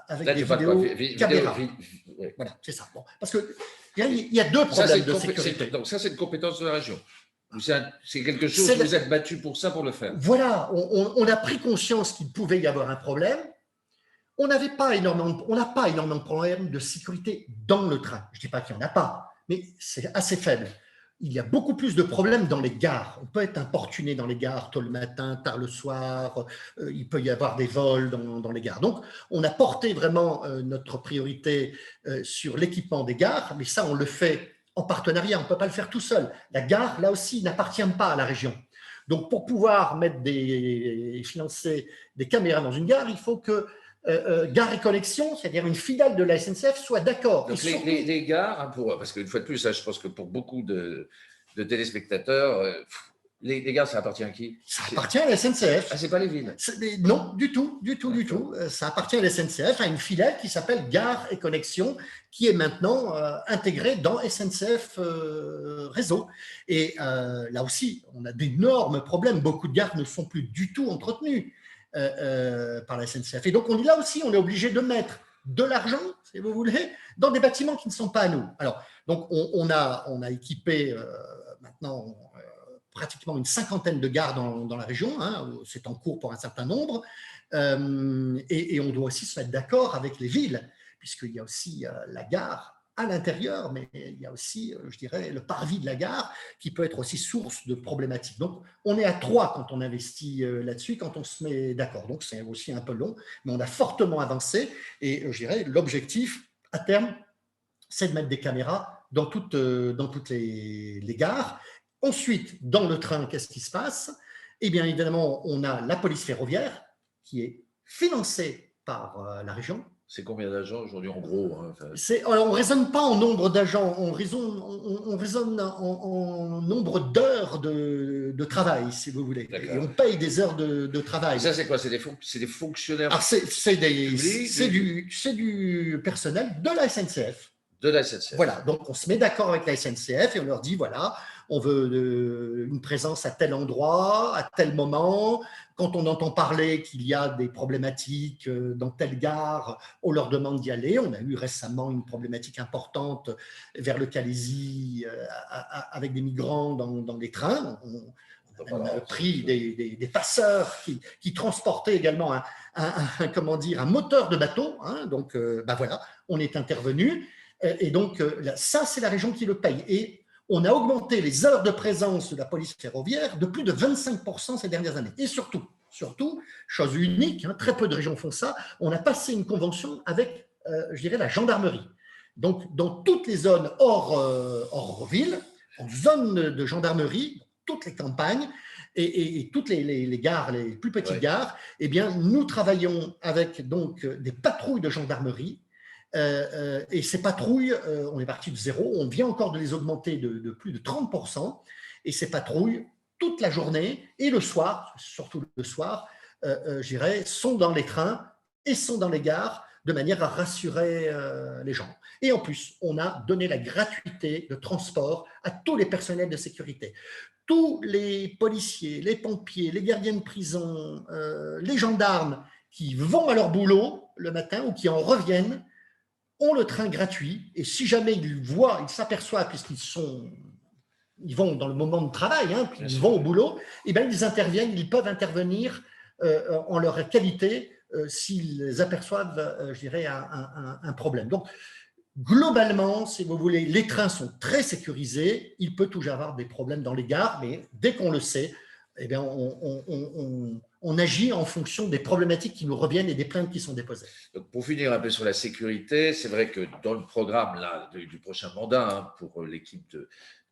Speaker 2: avec
Speaker 1: là,
Speaker 2: des vidéos caméras. Voilà, c'est ça. Bon, parce qu'il y a deux problèmes de sécurité.
Speaker 1: Donc ça, c'est une compétence de la région. C'est quelque chose, vous êtes battu pour ça, pour le faire.
Speaker 2: Voilà, on a pris conscience qu'il pouvait y avoir un problème. On n'a pas énormément de problèmes de sécurité dans le train. Je ne dis pas qu'il n'y en a pas, mais c'est assez faible. Il y a beaucoup plus de problèmes dans les gares. On peut être importuné dans les gares tôt le matin, tard le soir. Il peut y avoir des vols dans les gares. Donc, on a porté vraiment notre priorité sur l'équipement des gares, mais ça, on le fait en partenariat, on ne peut pas le faire tout seul. La gare, là aussi, n'appartient pas à la région. Donc, pour pouvoir financer des caméras dans une gare, il faut que Gare et Connexions, c'est-à-dire une filiale de la SNCF, soit d'accord.
Speaker 1: Donc, les gares, parce qu'une fois de plus, je pense que pour beaucoup de téléspectateurs, les gares, ça appartient à qui?
Speaker 2: Ça appartient à la SNCF.
Speaker 1: Ah, c'est pas les villes?
Speaker 2: Non, du tout. Ça appartient à la SNCF, à une filiale qui s'appelle Gare et Connexions, qui est maintenant intégrée dans SNCF Réseau. Et là aussi, on a d'énormes problèmes. Beaucoup de gares ne sont plus du tout entretenues par la SNCF. Et donc, là aussi, on est obligé de mettre de l'argent, si vous voulez, dans des bâtiments qui ne sont pas à nous. Alors, donc, on a équipé maintenant pratiquement une 50aine de gares dans la région, hein, c'est en cours pour un certain nombre, et on doit aussi se mettre d'accord avec les villes, puisqu'il y a aussi la gare à l'intérieur, mais il y a aussi, je dirais, le parvis de la gare qui peut être aussi source de problématiques. Donc, on est à 3 quand on investit là-dessus, quand on se met d'accord. Donc, c'est aussi un peu long, mais on a fortement avancé, et je dirais, l'objectif, à terme, c'est de mettre des caméras dans toutes les gares. Ensuite, dans le train, qu'est-ce qui se passe? Eh bien, évidemment, on a la police ferroviaire qui est financée par la région.
Speaker 1: C'est combien d'agents aujourd'hui, en gros?
Speaker 2: Alors, on ne raisonne pas en nombre d'agents, on raisonne en nombre d'heures de travail, si vous voulez. Et on paye des heures de travail.
Speaker 1: Et ça, c'est quoi? C'est des fonctionnaires?
Speaker 2: Alors, c'est du personnel de la SNCF.
Speaker 1: De la SNCF.
Speaker 2: Voilà, donc on se met d'accord avec la SNCF et on leur dit, voilà, on veut une présence à tel endroit, à tel moment. Quand on entend parler qu'il y a des problématiques dans telle gare, on leur demande d'y aller. On a eu récemment une problématique importante vers le Calaisis avec des migrants dans les trains. On a pris des passeurs qui transportaient également un moteur de bateau. Hein, donc, voilà, on est intervenu. Et donc, ça, c'est la région qui le paye. Et on a augmenté les heures de présence de la police ferroviaire de plus de 25% ces dernières années. Et surtout, chose unique, hein, très peu de régions font ça, on a passé une convention avec, je dirais, la gendarmerie. Donc, dans toutes les zones hors ville, en zone de gendarmerie, toutes les campagnes et toutes les gares, les plus petites gares, eh bien, nous travaillons avec donc des patrouilles de gendarmerie. Et ces patrouilles, on est parti de zéro, on vient encore de les augmenter de plus de 30%. Et ces patrouilles, toute la journée et le soir, surtout le soir, je dirais, sont dans les trains et sont dans les gares de manière à rassurer les gens. Et en plus, on a donné la gratuité de transport à tous les personnels de sécurité. Tous les policiers, les pompiers, les gardiens de prison, les gendarmes qui vont à leur boulot le matin ou qui en reviennent ont le train gratuit. Et si jamais ils s'aperçoivent, puisqu'ils vont dans le moment de travail, hein, ils vont au boulot, et bien ils peuvent intervenir en leur qualité s'ils aperçoivent, je dirais, un problème. Donc, globalement, si vous voulez, les trains sont très sécurisés. Il peut toujours y avoir des problèmes dans les gares, mais dès qu'on le sait, eh bien, on agit en fonction des problématiques qui nous reviennent et des plaintes qui sont déposées.
Speaker 1: Donc, pour finir un peu sur la sécurité, c'est vrai que dans le programme là, du prochain mandat, hein, pour l'équipe de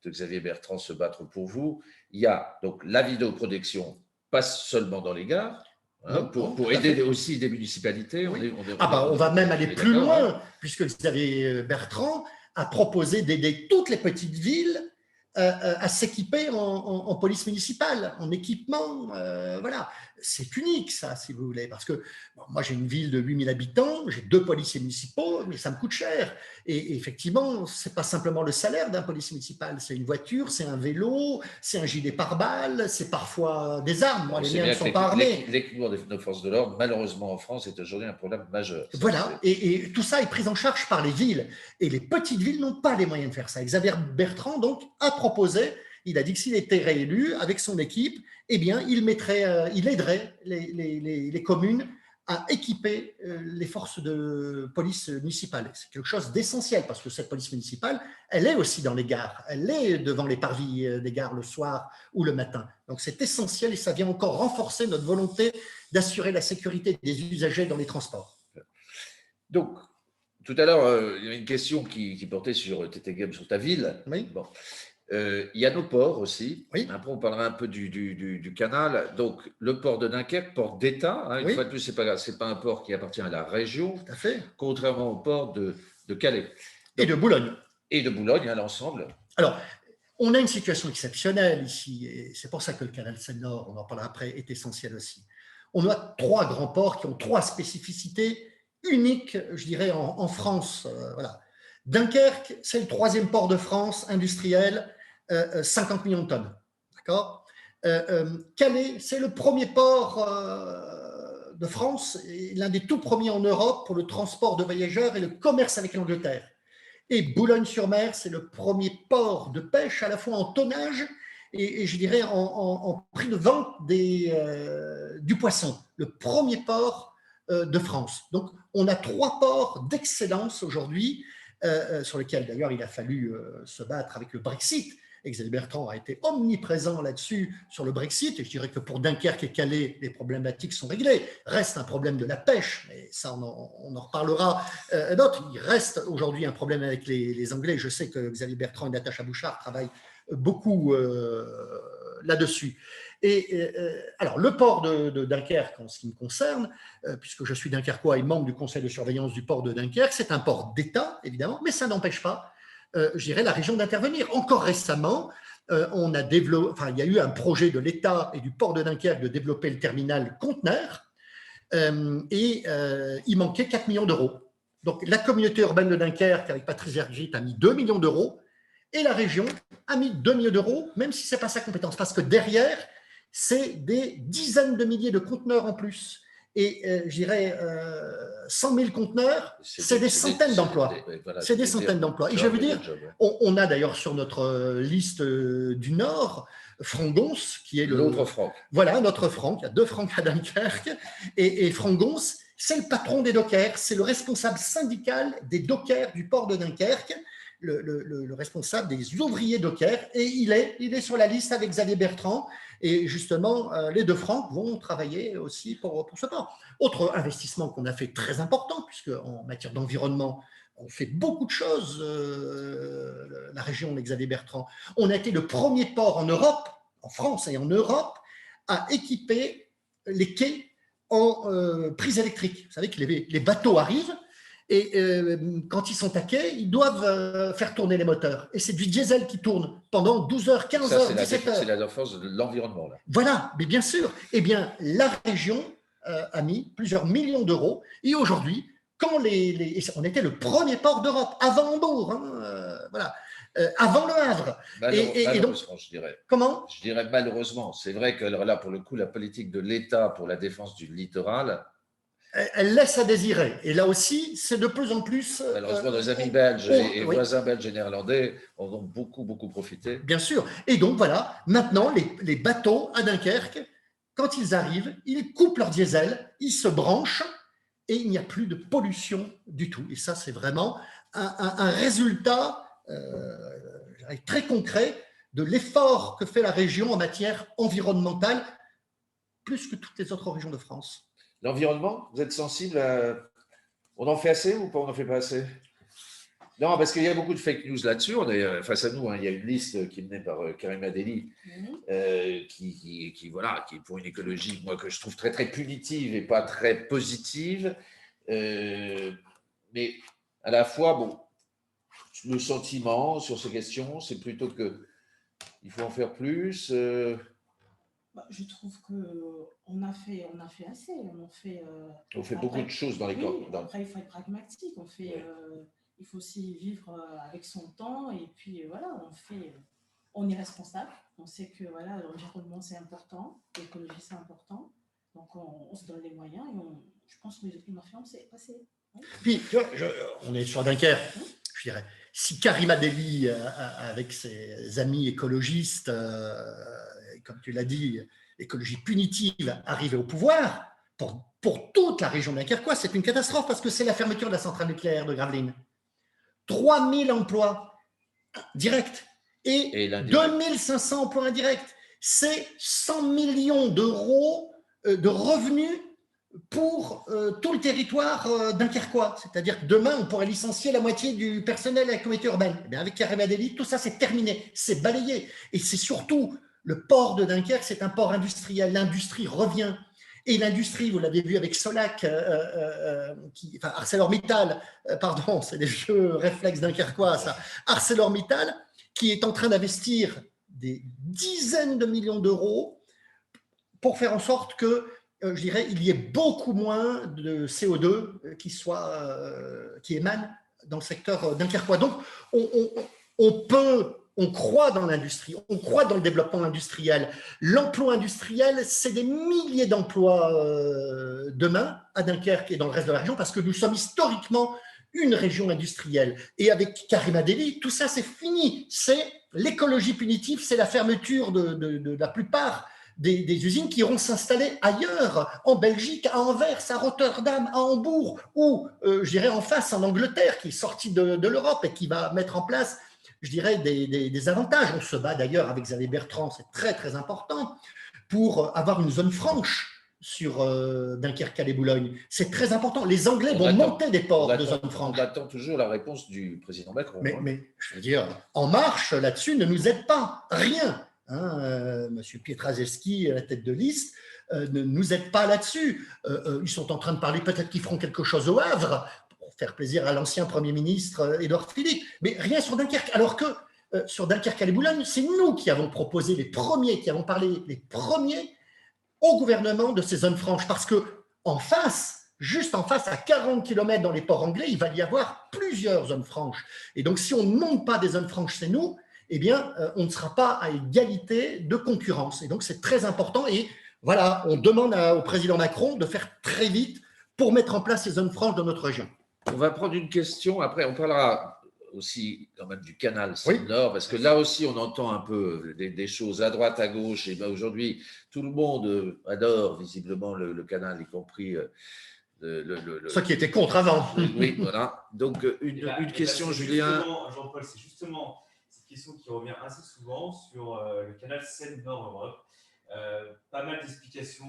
Speaker 1: Xavier Bertrand se battre pour vous, il y a donc la vidéoprotection, pas seulement dans les gares, hein, pour aider aussi des municipalités.
Speaker 2: Oui. On va même aller plus loin, puisque Xavier Bertrand a proposé d'aider toutes les petites villes à s'équiper en police municipale, en équipement. Voilà, c'est unique ça, si vous voulez, parce que moi j'ai une ville de 8000 habitants, j'ai 2 policiers municipaux, mais ça me coûte cher. Et effectivement, c'est pas simplement le salaire d'un policier municipal, c'est une voiture, c'est un vélo, c'est un gilet pare-balles, c'est parfois des armes. Moi, les miens ne sont pas armés.
Speaker 1: L'équipement de nos forces de l'ordre, malheureusement en France, est aujourd'hui un problème majeur.
Speaker 2: Voilà, et tout ça est pris en charge par les villes. Et les petites villes n'ont pas les moyens de faire ça. Xavier Bertrand, donc, a proposé, il a dit que s'il était réélu avec son équipe, eh bien, il aiderait les communes à équiper les forces de police municipale. C'est quelque chose d'essentiel parce que cette police municipale, elle est aussi dans les gares, elle est devant les parvis des gares le soir ou le matin. Donc c'est essentiel et ça vient encore renforcer notre volonté d'assurer la sécurité des usagers dans les transports.
Speaker 1: Donc, tout à l'heure, il y avait une question qui portait sur TT sur ta ville.
Speaker 2: Oui.
Speaker 1: Bon. Il y a nos ports aussi.
Speaker 2: Oui.
Speaker 1: Après, on parlera un peu du canal. Donc, le port de Dunkerque, port d'État. Hein, une fois de plus, ce n'est pas un port qui appartient à la région.
Speaker 2: Tout à fait.
Speaker 1: Contrairement au port de Calais. Donc,
Speaker 2: et de Boulogne.
Speaker 1: Et de Boulogne, à l'ensemble.
Speaker 2: Alors, on a une situation exceptionnelle ici. Et c'est pour ça que le canal Seine-Nord, on en parlera après, est essentiel aussi. On a 3 grands ports qui ont 3 spécificités uniques, je dirais, en France. Voilà. Dunkerque, c'est le 3e port de France industriel, 50 millions de tonnes. D'accord. Calais, c'est le premier port de France, l'un des tout premiers en Europe pour le transport de voyageurs et le commerce avec l'Angleterre. Et Boulogne-sur-Mer, c'est le premier port de pêche à la fois en tonnage et je dirais en prix de vente du poisson, le premier port de France. Donc, on a 3 ports d'excellence aujourd'hui, sur lesquels d'ailleurs il a fallu se battre avec le Brexit. Xavier Bertrand a été omniprésent là-dessus sur le Brexit, et je dirais que pour Dunkerque et Calais, les problématiques sont réglées. Reste un problème de la pêche, mais ça on en reparlera d'autres. Il reste aujourd'hui un problème avec les Anglais. Je sais que Xavier Bertrand et Natacha Bouchard travaillent beaucoup là-dessus. Et alors, le port de Dunkerque, en ce qui me concerne, puisque je suis dunkerquois et membre du conseil de surveillance du port de Dunkerque, c'est un port d'État, évidemment, mais ça n'empêche pas, je dirais, la région d'intervenir. Encore récemment, il y a eu un projet de l'État et du port de Dunkerque de développer le terminal conteneur, et il manquait 4 millions d'euros. Donc, la communauté urbaine de Dunkerque, avec Patrice Vergrit, a mis 2 millions d'euros, et la région a mis 2 millions d'euros, même si ce n'est pas sa compétence, parce que derrière, c'est des dizaines de milliers de conteneurs en plus. Et je dirais 100 000 conteneurs, c'est des centaines d'emplois. C'est des centaines d'emplois. Et je veux dire, on a d'ailleurs sur notre liste du Nord, Frangons, qui est
Speaker 1: l'autre Franck.
Speaker 2: Voilà, notre Franck. Il y a 2 Franck à Dunkerque. Et Frangons, c'est le patron des dockers, c'est le responsable syndical des dockers du port de Dunkerque, le responsable des ouvriers dockers, et il est sur la liste avec Xavier Bertrand, et justement, les deux Franck vont travailler aussi pour ce port. Autre investissement qu'on a fait très important, puisque en matière d'environnement, on fait beaucoup de choses, la région de Xavier Bertrand. On a été le premier port en Europe, en France et en Europe, à équiper les quais en prise électrique. Vous savez que les bateaux arrivent et quand ils sont à quai, ils doivent faire tourner les moteurs. Et c'est du diesel qui tourne pendant 12 heures, 15 heures, 17 heures.
Speaker 1: C'est la défense de l'environnement.
Speaker 2: Voilà, mais bien sûr. Eh bien, la région a mis plusieurs millions d'euros. Et aujourd'hui, quand on était le premier port d'Europe, avant Hambourg, voilà. Avant Le Havre.
Speaker 1: Malheureusement, je dirais.
Speaker 2: Comment ?
Speaker 1: Je dirais malheureusement. C'est vrai que là, pour le coup, la politique de l'État pour la défense du littoral,
Speaker 2: elle laisse à désirer. Et là aussi, c'est de plus en plus…
Speaker 1: Malheureusement, nos amis belges et voisins belges et néerlandais en ont beaucoup, beaucoup profité.
Speaker 2: Bien sûr. Et donc, voilà, maintenant, les bateaux à Dunkerque, quand ils arrivent, ils coupent leur diesel, ils se branchent et il n'y a plus de pollution du tout. Et ça, c'est vraiment un résultat très concret de l'effort que fait la région en matière environnementale, plus que toutes les autres régions de France.
Speaker 1: L'environnement, vous êtes sensible à… On en fait assez ou pas, on n'en fait pas assez? Non, parce qu'il y a beaucoup de fake news là-dessus. On est face à nous, il y a une liste qui est menée par Karima Delli, qui est pour une écologie, moi, que je trouve très, très punitive et pas très positive. Mais à la fois, le sentiment sur ces questions, c'est plutôt qu'il faut en faire plus.
Speaker 3: Je trouve qu'on a fait assez.
Speaker 1: On fait beaucoup de choses dans les corps.
Speaker 3: Après, il faut être pragmatique. Il faut aussi vivre avec son temps. Et puis, voilà, on est responsable. On sait que l'environnement, c'est important. L'écologie, c'est important. Donc, on se donne les moyens. Et je pense que les enfants, c'est passé.
Speaker 2: Puis, on est sur Dunkerque. Je dirais, si Karima Delli, avec ses amis écologistes, comme tu l'as dit, écologie punitive, arrivait au pouvoir, pour toute la région dunkerquoise, c'est une catastrophe parce que c'est la fermeture de la centrale nucléaire de Gravelines. 3000 emplois directs et 2500 emplois indirects. C'est 100 millions d'euros de revenus pour tout le territoire dunkerquois. C'est-à-dire que demain, on pourrait licencier la moitié du personnel à la communauté urbaine. Eh bien, avec Karima Delli, tout ça, c'est terminé, c'est balayé. Et c'est surtout, le port de Dunkerque, c'est un port industriel. L'industrie revient. Et l'industrie, vous l'avez vu avec Solac, ArcelorMittal, pardon, c'est des vieux réflexes dunkerquois, ça. ArcelorMittal, qui est en train d'investir des dizaines de millions d'euros pour faire en sorte que, je dirais, il y ait beaucoup moins de CO2 qui émanent dans le secteur dunkerquois. Donc, on croit dans l'industrie, on croit dans le développement industriel. L'emploi industriel, c'est des milliers d'emplois demain à Dunkerque et dans le reste de la région parce que nous sommes historiquement une région industrielle. Et avec Karima Delli, tout ça, c'est fini. C'est l'écologie punitive, c'est la fermeture de la plupart des usines qui iront s'installer ailleurs, en Belgique, à Anvers, à Rotterdam, à Hambourg, ou, je dirais, en face, en Angleterre, qui est sortie de l'Europe et qui va mettre en place, je dirais, des avantages. On se bat d'ailleurs avec Xavier Bertrand, c'est très, très important, pour avoir une zone franche sur Dunkerque, Calais, Boulogne. C'est très important. Les Anglais vont monter des ports de zone franche.
Speaker 1: On attend toujours la réponse du président Macron.
Speaker 2: Mais je veux dire, En Marche, là-dessus, ne nous aide pas. Rien. Monsieur Pietraszewski, à la tête de liste, ne nous aide pas là-dessus. Ils sont en train de parler, peut-être qu'ils feront quelque chose au Havre, pour faire plaisir à l'ancien Premier ministre Édouard Philippe, mais rien sur Dunkerque. Alors que sur Dunkerque, Calais, Boulogne, c'est nous qui avons proposé les premiers, qui avons parlé les premiers au gouvernement de ces zones franches, parce que en face, juste en face, à 40 km dans les ports anglais, il va y avoir plusieurs zones franches. Et donc, si on ne monte pas des zones franches, c'est nous, eh bien, on ne sera pas à égalité de concurrence. Et donc, c'est très important. Et voilà, on demande au président Macron de faire très vite pour mettre en place ces zones franches dans notre région.
Speaker 1: On va prendre une question. Après, on parlera aussi quand même du canal Seine-Nord, parce que là aussi, on entend un peu des choses à droite, à gauche. Et ben aujourd'hui, tout le monde adore visiblement le canal, y compris
Speaker 2: Ceux qui étaient contre avant.
Speaker 1: Oui, voilà. Donc, une question, Julien.
Speaker 4: Jean-Paul, c'est justement cette question qui revient assez souvent sur le canal Seine-Nord-Europe. Pas mal d'explications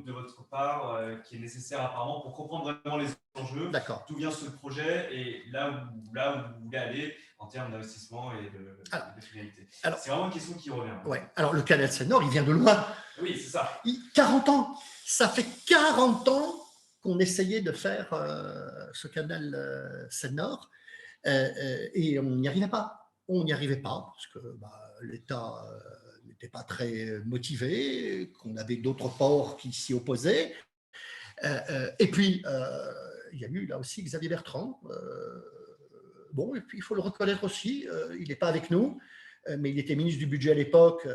Speaker 4: de votre part qui est nécessaire apparemment pour comprendre vraiment les enjeux, d'où vient ce projet et là où vous voulez aller en termes d'investissement et de finalité. C'est vraiment une question qui revient.
Speaker 2: Ouais. Alors, le canal Seine-Nord, il vient de loin.
Speaker 4: Oui, c'est ça.
Speaker 2: 40 ans. Ça fait 40 ans qu'on essayait de faire ce canal Seine-Nord et on n'y arrivait pas. On n'y arrivait pas parce que l'État n'était pas très motivé, qu'on avait d'autres ports qui s'y opposaient. Et puis, il y a eu là aussi Xavier Bertrand. Bon, et puis il faut le reconnaître aussi, il n'est pas avec nous, mais il était ministre du budget à l'époque,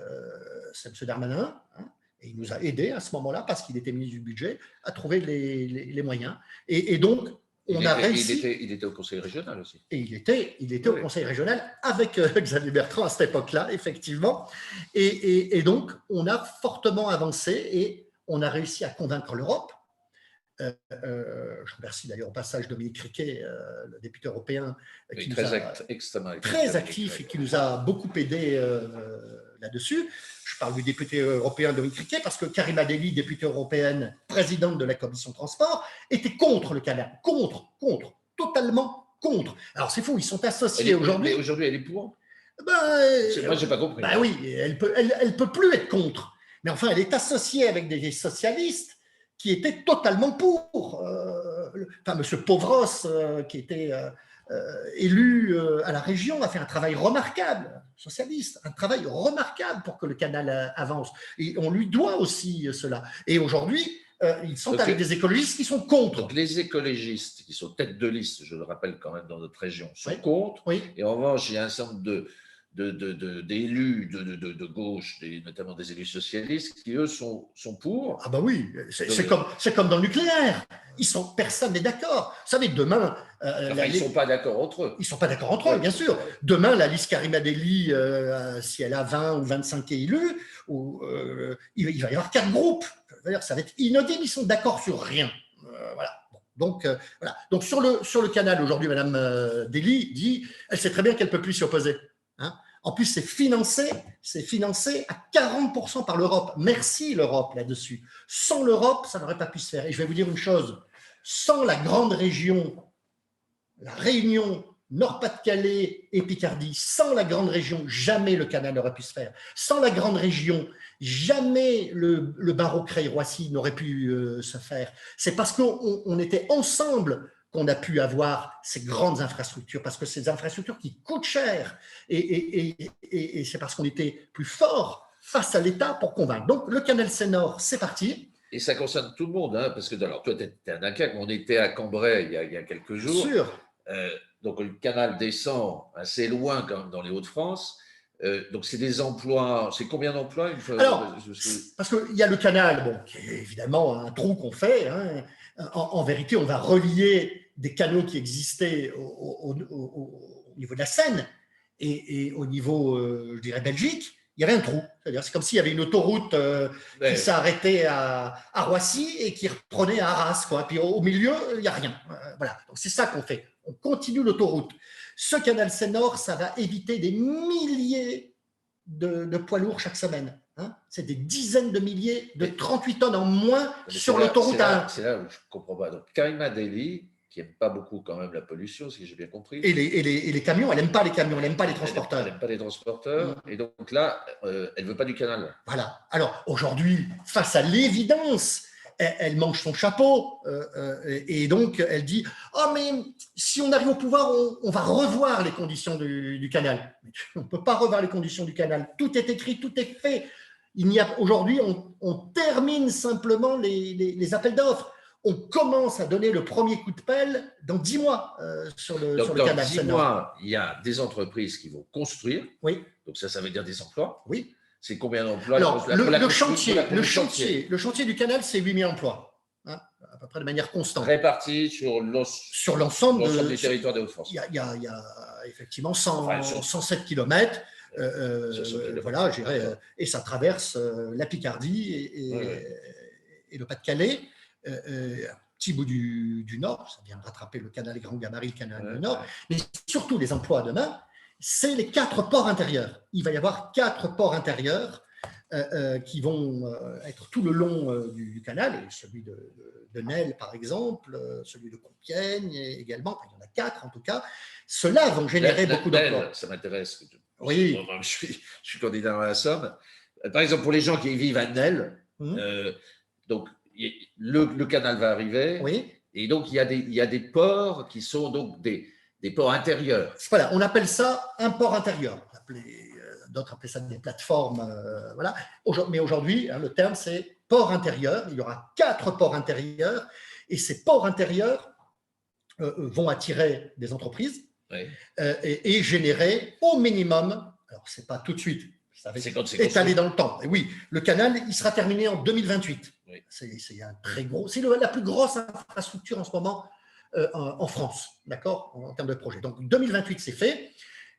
Speaker 2: c'est M. Darmanin, hein, et il nous a aidés à ce moment-là, parce qu'il était ministre du budget, à trouver les moyens. Et donc, on a réussi.
Speaker 1: Il était au conseil régional aussi.
Speaker 2: Et il était au conseil régional avec Xavier Bertrand à cette époque-là, effectivement. Et donc, on a fortement avancé et on a réussi à convaincre l'Europe. Je remercie d'ailleurs au passage Dominique Riquet, le député européen, qui très actif et qui nous a beaucoup aidé là-dessus. Je parle du député européen Dominique Riquet parce que Karima Delli, députée européenne, présidente de la commission transport, était contre le canal, totalement contre. Alors c'est fou, ils sont associés aujourd'hui.
Speaker 1: Mais aujourd'hui, elle est pour.
Speaker 2: Moi,
Speaker 1: j'ai pas compris.
Speaker 2: Oui, elle peut plus être contre. Mais enfin, elle est associée avec des socialistes qui était totalement pour. M. Pauvros, qui était élu à la région, a fait un travail remarquable, socialiste, un travail remarquable pour que le canal avance. Et on lui doit aussi cela. Et aujourd'hui, ils sont avec des écologistes qui sont contre.
Speaker 1: Donc les écologistes, qui sont tête de liste, je le rappelle quand même dans notre région, sont contre. Oui. Et en revanche, il y a un certain nombre d'élus de gauche, notamment des élus socialistes, qui eux sont pour.
Speaker 2: Ah oui, c'est comme dans le nucléaire. Personne n'est d'accord. Vous savez, demain...
Speaker 1: ils ne sont pas d'accord entre eux.
Speaker 2: Ils ne sont pas d'accord entre eux, bien sûr. Demain, la liste Karima Delli, si elle a 20 ou 25 élus, il va y avoir 4 groupes. D'ailleurs, ça va être inaudible, ils sont d'accord sur rien. Voilà. Donc, voilà. Donc sur le canal, aujourd'hui, Mme Delli dit, elle sait très bien qu'elle ne peut plus s'y opposer. Hein. En plus, c'est financé à 40% par l'Europe. Merci l'Europe là-dessus. Sans l'Europe, ça n'aurait pas pu se faire. Et je vais vous dire une chose, sans la grande région, la Réunion, Nord-Pas-de-Calais et Picardie, sans la grande région, jamais le canal n'aurait pu se faire. Sans la grande région, jamais le barreau Creil-Roissy n'aurait pu se faire. C'est parce qu'on était ensemble qu'on a pu avoir ces grandes infrastructures, parce que ces infrastructures qui coûtent cher, et c'est parce qu'on était plus fort face à l'État pour convaincre. Donc, le canal Seine-Nord, c'est parti.
Speaker 1: Et ça concerne tout le monde, hein, parce que alors, toi, tu es un Dunkerque, on était à Cambrai il y a quelques jours.
Speaker 2: Bien sûr.
Speaker 1: Donc, le canal descend assez loin quand même dans les Hauts-de-France. Donc, c'est des emplois. C'est combien d'emplois une fois?
Speaker 2: Alors, parce qu'il y a le canal, qui est évidemment un trou qu'on fait. Hein. En vérité, on va relier des canaux qui existaient au niveau de la Seine et au niveau, je dirais, Belgique. Il y avait un trou. C'est-à-dire, c'est comme s'il y avait une autoroute qui s'arrêtait à Roissy et qui reprenait à Arras, quoi. Puis au milieu, il n'y a rien. Voilà. Donc, c'est ça qu'on fait. On continue l'autoroute. Ce canal Seine-Nord, ça va éviter des milliers de poids lourds chaque semaine. Hein. C'est des dizaines de milliers de 38 tonnes en moins sur l'autoroute A1.
Speaker 1: C'est là où je ne comprends pas. Donc, Karima Delli, qui n'aime pas beaucoup quand même la pollution, si j'ai bien compris.
Speaker 2: Et les camions, elle n'aime pas les camions, elle n'aime pas les transporteurs.
Speaker 1: Elle n'aime pas les transporteurs. Et donc là, elle ne veut pas du canal.
Speaker 2: Voilà. Alors, aujourd'hui, face à l'évidence, elle mange son chapeau et donc elle dit « Oh, mais si on arrive au pouvoir, on va revoir les conditions du canal. » On ne peut pas revoir les conditions du canal. Tout est écrit, tout est fait. Aujourd'hui, on termine simplement les appels d'offres. On commence à donner le premier coup de pelle dans 10 mois sur le canal.
Speaker 1: Dans 10 mois, il y a des entreprises qui vont construire.
Speaker 2: Oui.
Speaker 1: Donc ça veut dire des emplois.
Speaker 2: Oui.
Speaker 1: C'est combien d'emplois?
Speaker 2: Alors, le chantier du canal, c'est 8 000 emplois, hein, à peu près de manière constante.
Speaker 1: Répartis sur l'ensemble
Speaker 2: du
Speaker 1: territoire des Hauts-de-France.
Speaker 2: Il y a effectivement 107 km. Voilà, je dirais, et ça traverse la Picardie et le Pas-de-Calais. petit bout du Nord, ça vient rattraper le canal Grand Gabarit, le canal du Nord, mais surtout les emplois demain, c'est les 4 ports intérieurs. Il va y avoir 4 ports intérieurs qui vont être tout le long du canal, et celui de Nesle, par exemple, celui de Compiègne également, enfin, il y en a 4 en tout cas. Ceux-là vont générer beaucoup d'emplois.
Speaker 1: Ça m'intéresse.
Speaker 2: Oui.
Speaker 1: Je suis candidat dans la Somme. Par exemple, pour les gens qui vivent à Nesle, donc le canal va arriver,
Speaker 2: oui.
Speaker 1: Et donc il y a des ports qui sont donc des ports intérieurs.
Speaker 2: Voilà, on appelle ça un port intérieur. D'autres appellent ça des plateformes. Voilà. Mais aujourd'hui, le terme, c'est port intérieur. Il y aura 4 ports intérieurs. Et ces ports intérieurs vont attirer des entreprises et générer au minimum, alors ce n'est pas tout de suite, ça va être étalé dans le temps. Et oui, le canal, il sera terminé en 2028. Oui. C'est un très gros, c'est la plus grosse infrastructure en ce moment en France, d'accord, en termes de projet. Donc 2028, c'est fait.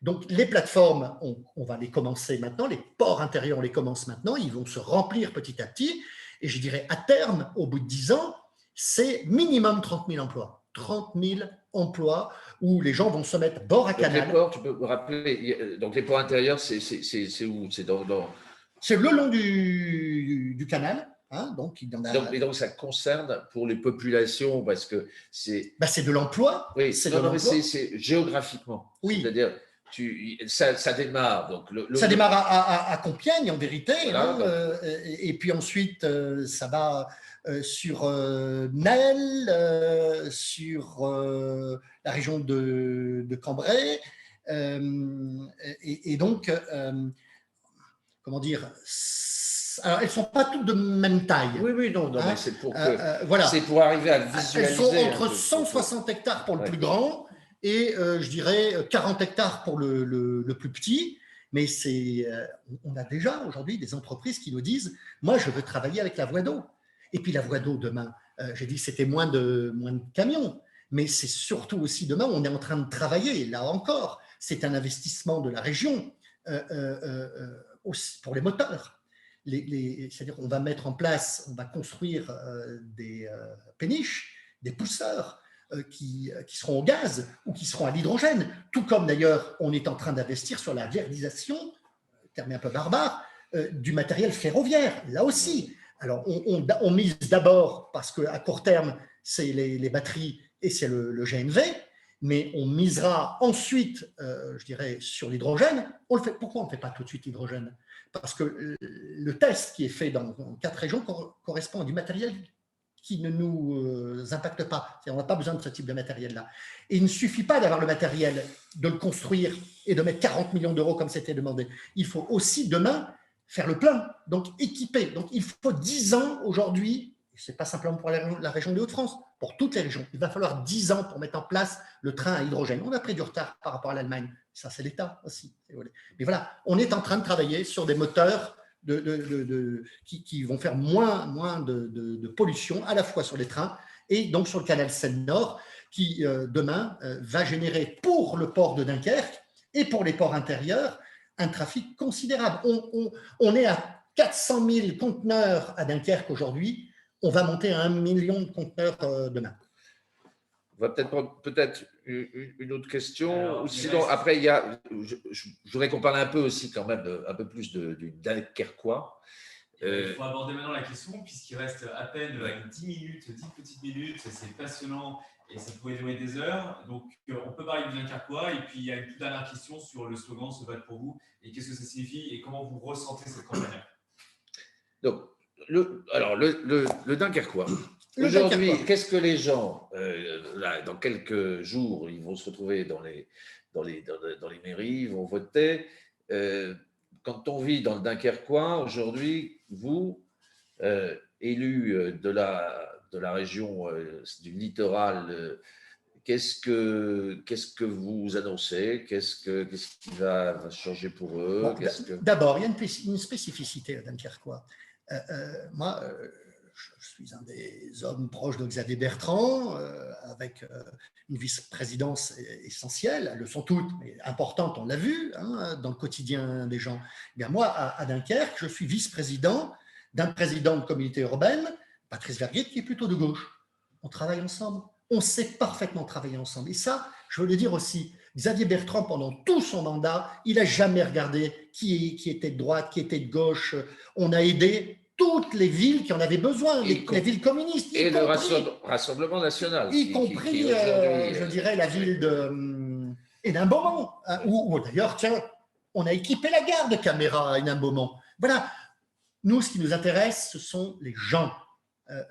Speaker 2: Donc les plateformes, on va les commencer maintenant, les ports intérieurs, on les commence maintenant, ils vont se remplir petit à petit. Et je dirais à terme, au bout de 10 ans, c'est minimum 30 000 emplois. 30 000 emplois où les gens vont se mettre bord à canal.
Speaker 1: Les ports, tu peux me rappeler, donc les ports intérieurs, c'est où? C'est
Speaker 2: C'est le long du canal. Hein, donc, il y en a...
Speaker 1: donc, ça concerne pour les populations, parce que c'est…
Speaker 2: c'est de l'emploi.
Speaker 1: Oui, c'est géographiquement.
Speaker 2: Oui.
Speaker 1: C'est-à-dire… Ça démarre. Donc
Speaker 2: ça démarre à Compiègne, en vérité. Voilà, et puis ensuite, ça va sur Nesle, sur la région de Cambrai. Et donc, comment dire, alors, elles ne sont pas toutes de même taille.
Speaker 1: Oui, non, mais c'est pour, voilà. C'est pour arriver à visualiser.
Speaker 2: Elles sont entre 160 hectares pour le plus grand et je dirais 40 hectares pour le plus petit. Mais on a déjà aujourd'hui des entreprises qui nous disent « Moi, je veux travailler avec la voie d'eau. » Et puis la voie d'eau, demain, j'ai dit c'était moins de camions. Mais c'est surtout aussi demain, on est en train de travailler, là encore, c'est un investissement de la région pour les moteurs. C'est-à-dire qu'on va mettre en place, on va construire des péniches, des pousseurs qui seront au gaz ou qui seront à l'hydrogène, tout comme d'ailleurs on est en train d'investir sur la verdisation, terme un peu barbare, du matériel ferroviaire, là aussi. Alors on mise d'abord, parce qu'à court terme, c'est les batteries et c'est le GNV, mais on misera ensuite, je dirais, sur l'hydrogène. Pourquoi on ne fait pas tout de suite l'hydrogène? Parce que le test qui est fait dans 4 régions correspond à du matériel qui ne nous impacte pas. On n'a pas besoin de ce type de matériel-là. Et il ne suffit pas d'avoir le matériel, de le construire et de mettre 40 millions d'euros comme c'était demandé. Il faut aussi demain faire le plein, donc équiper. Donc il faut 10 ans aujourd'hui, ce n'est pas simplement pour la région des Hauts-de-France, pour toutes les régions. Il va falloir 10 ans pour mettre en place le train à hydrogène. On a pris du retard par rapport à l'Allemagne. Ça, c'est l'État aussi. Mais voilà, on est en train de travailler sur des moteurs qui vont faire moins de pollution, à la fois sur les trains et donc sur le canal Seine-Nord, qui demain va générer pour le port de Dunkerque et pour les ports intérieurs un trafic considérable. On est à 400 000 conteneurs à Dunkerque aujourd'hui. On va monter à 1 million de conteneurs demain.
Speaker 1: On va peut-être une autre question. Alors, sinon, après, je voudrais qu'on parle un peu aussi quand même, un peu plus du Dunkerquois.
Speaker 4: Il faut aborder maintenant la question, puisqu'il reste à peine 10 petites minutes. C'est passionnant et ça pourrait durer des heures. Donc, on peut parler du Dunkerquois. Et puis, il y a une toute dernière question sur le slogan « Se battre pour vous ». Et qu'est-ce que ça signifie et comment vous ressentez cette campagne?
Speaker 1: Donc, le Dunkerquois. Aujourd'hui, qu'est-ce que les gens, là, dans quelques jours, ils vont se retrouver dans les mairies, ils vont voter. Quand on vit dans le Dunkerquois, aujourd'hui, vous, élus de la région du littoral, qu'est-ce que vous annoncez? Qu'est-ce qui va changer pour eux?
Speaker 2: D'abord, il y a une spécificité à Dunkerquois. Moi, je suis un des hommes proches de Xavier Bertrand, avec une vice-présidence essentielle. Elles le sont toutes, mais importantes, on l'a vu, dans le quotidien des gens. Bien, moi, à Dunkerque, je suis vice-président d'un président de communauté urbaine, Patrice Verguet, qui est plutôt de gauche. on travaille ensemble. On sait parfaitement travailler ensemble. Et ça, je veux le dire aussi, Xavier Bertrand, pendant tout son mandat, il n'a jamais regardé qui était de droite, qui était de gauche. On a aidé toutes les villes qui en avaient besoin, les villes communistes.
Speaker 1: Et le Rassemblement national.
Speaker 2: Y compris, je dirais, la ville d'Hénin-Beaumont, où d'ailleurs, tiens, on a équipé la gare de caméras à Hénin-Beaumont. Voilà. Nous, ce qui nous intéresse, ce sont les gens,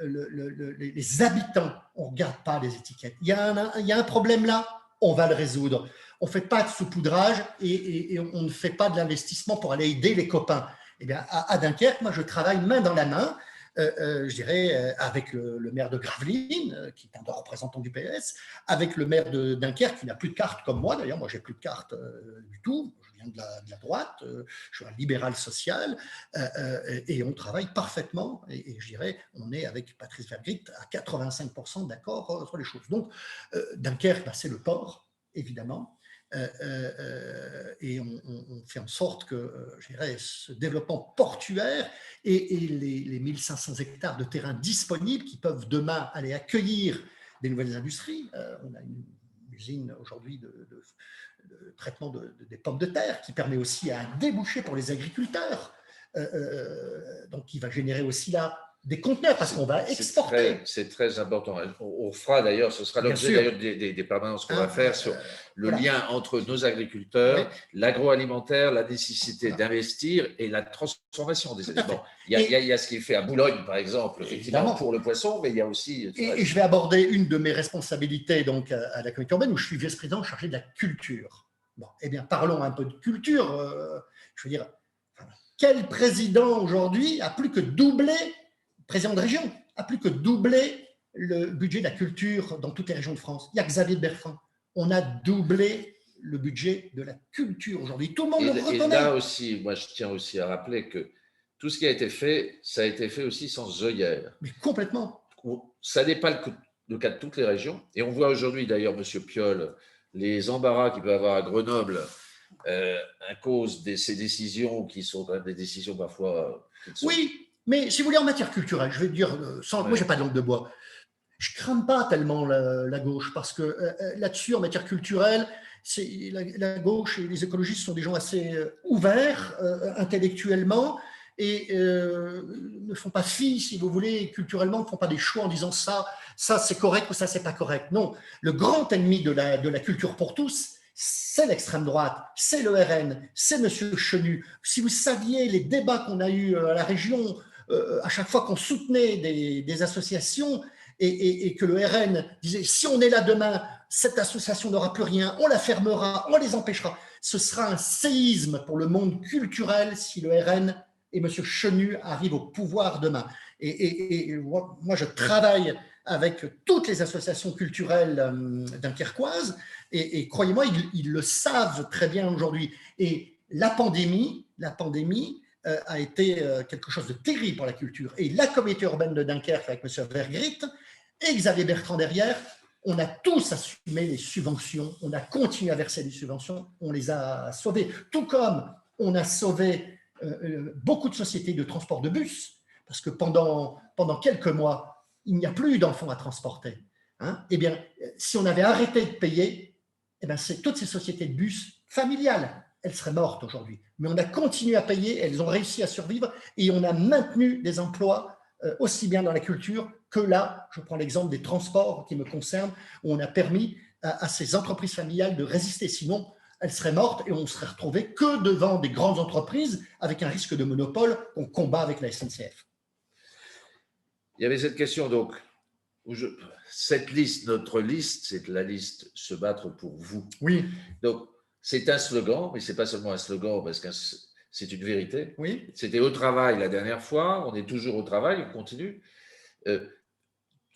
Speaker 2: les habitants. On ne regarde pas les étiquettes. Il y a un problème là, on va le résoudre. On ne fait pas de saupoudrage et on ne fait pas de l'investissement pour aller aider les copains. Eh bien, à Dunkerque, moi, je travaille main dans la main, je dirais, avec le maire de Gravelines, qui est un représentant du PS, avec le maire de Dunkerque, qui n'a plus de carte comme moi. D'ailleurs, moi, je n'ai plus de carte du tout. Je viens de la droite, je suis un libéral social, et on travaille parfaitement. Et je dirais, on est avec Patrice Vergrit à 85% d'accord sur les choses. Donc, Dunkerque, c'est le port, évidemment. Et on fait en sorte que je dirais, ce développement portuaire et les 1500 hectares de terrain disponibles qui peuvent demain aller accueillir des nouvelles industries. On a une usine aujourd'hui de traitement des pommes de terre qui permet aussi un débouché pour les agriculteurs, donc qui va générer aussi là des conteneurs parce qu'on va exporter.
Speaker 1: C'est très important. On fera d'ailleurs, ce sera l'objet des permanences qu'on va faire sur le lien entre nos agriculteurs, l'agroalimentaire, la nécessité d'investir et la transformation des aliments. Il y a ce qui est fait à Boulogne, par exemple, effectivement, pour le poisson, mais il y a aussi…
Speaker 2: Et je vais aborder une de mes responsabilités donc, à la communauté urbaine où je suis vice-président chargé de la culture. Bon, eh bien, parlons un peu de culture. Je veux dire, quel président aujourd'hui a plus que doublé président de région, a plus que doublé le budget de la culture dans toutes les régions de France. Il y a Xavier Bertrand. On a doublé le budget de la culture aujourd'hui. Tout le monde le reconnaît.
Speaker 1: Et là aussi, moi, je tiens aussi à rappeler que tout ce qui a été fait, ça a été fait aussi sans œillère.
Speaker 2: Mais complètement.
Speaker 1: Ça n'est pas le cas de toutes les régions. Et on voit aujourd'hui, d'ailleurs, M. Piolle, les embarras qu'il peut avoir à Grenoble à cause de ces décisions qui sont quand même des décisions parfois…
Speaker 2: Oui. Mais si vous voulez, en matière culturelle, je vais dire, moi, je n'ai pas de langue de bois. Je ne crains pas tellement la gauche parce que là-dessus, en matière culturelle, la gauche et les écologistes sont des gens assez ouverts intellectuellement et ne font pas fi, si vous voulez, culturellement, ne font pas des choix en disant ça c'est correct ou ça, c'est pas correct. Non, le grand ennemi de la culture pour tous, c'est l'extrême droite, c'est le RN, c'est M. Chenu. Si vous saviez les débats qu'on a eus à la région, à chaque fois qu'on soutenait des associations et que le RN disait si on est là demain, cette association n'aura plus rien, on la fermera, on les empêchera. Ce sera un séisme pour le monde culturel si le RN et M. Chenu arrivent au pouvoir demain. Et moi, je travaille avec toutes les associations culturelles dunkerquoises et croyez-moi, ils le savent très bien aujourd'hui. Et la pandémie a été quelque chose de terrible pour la culture. Et la communauté urbaine de Dunkerque, avec M. Vergrit et Xavier Bertrand derrière, on a tous assumé les subventions, on a continué à verser des subventions, on les a sauvés. Tout comme on a sauvé beaucoup de sociétés de transport de bus, parce que pendant quelques mois, il n'y a plus d'enfants à transporter. Eh bien, si on avait arrêté de payer, eh bien, toutes ces sociétés de bus familiales, elles seraient mortes aujourd'hui. Mais on a continué à payer, elles ont réussi à survivre et on a maintenu des emplois aussi bien dans la culture que là, je prends l'exemple des transports qui me concernent, où on a permis à ces entreprises familiales de résister. Sinon, elles seraient mortes et on serait retrouvé que devant des grandes entreprises avec un risque de monopole qu'on combat avec la SNCF.
Speaker 1: Il y avait cette question, donc, cette liste, notre liste, c'est la liste Se battre pour vous.
Speaker 2: Oui.
Speaker 1: Donc, c'est un slogan, mais ce n'est pas seulement un slogan, parce que c'est une vérité.
Speaker 2: Oui.
Speaker 1: C'était au travail la dernière fois, on est toujours au travail, on continue.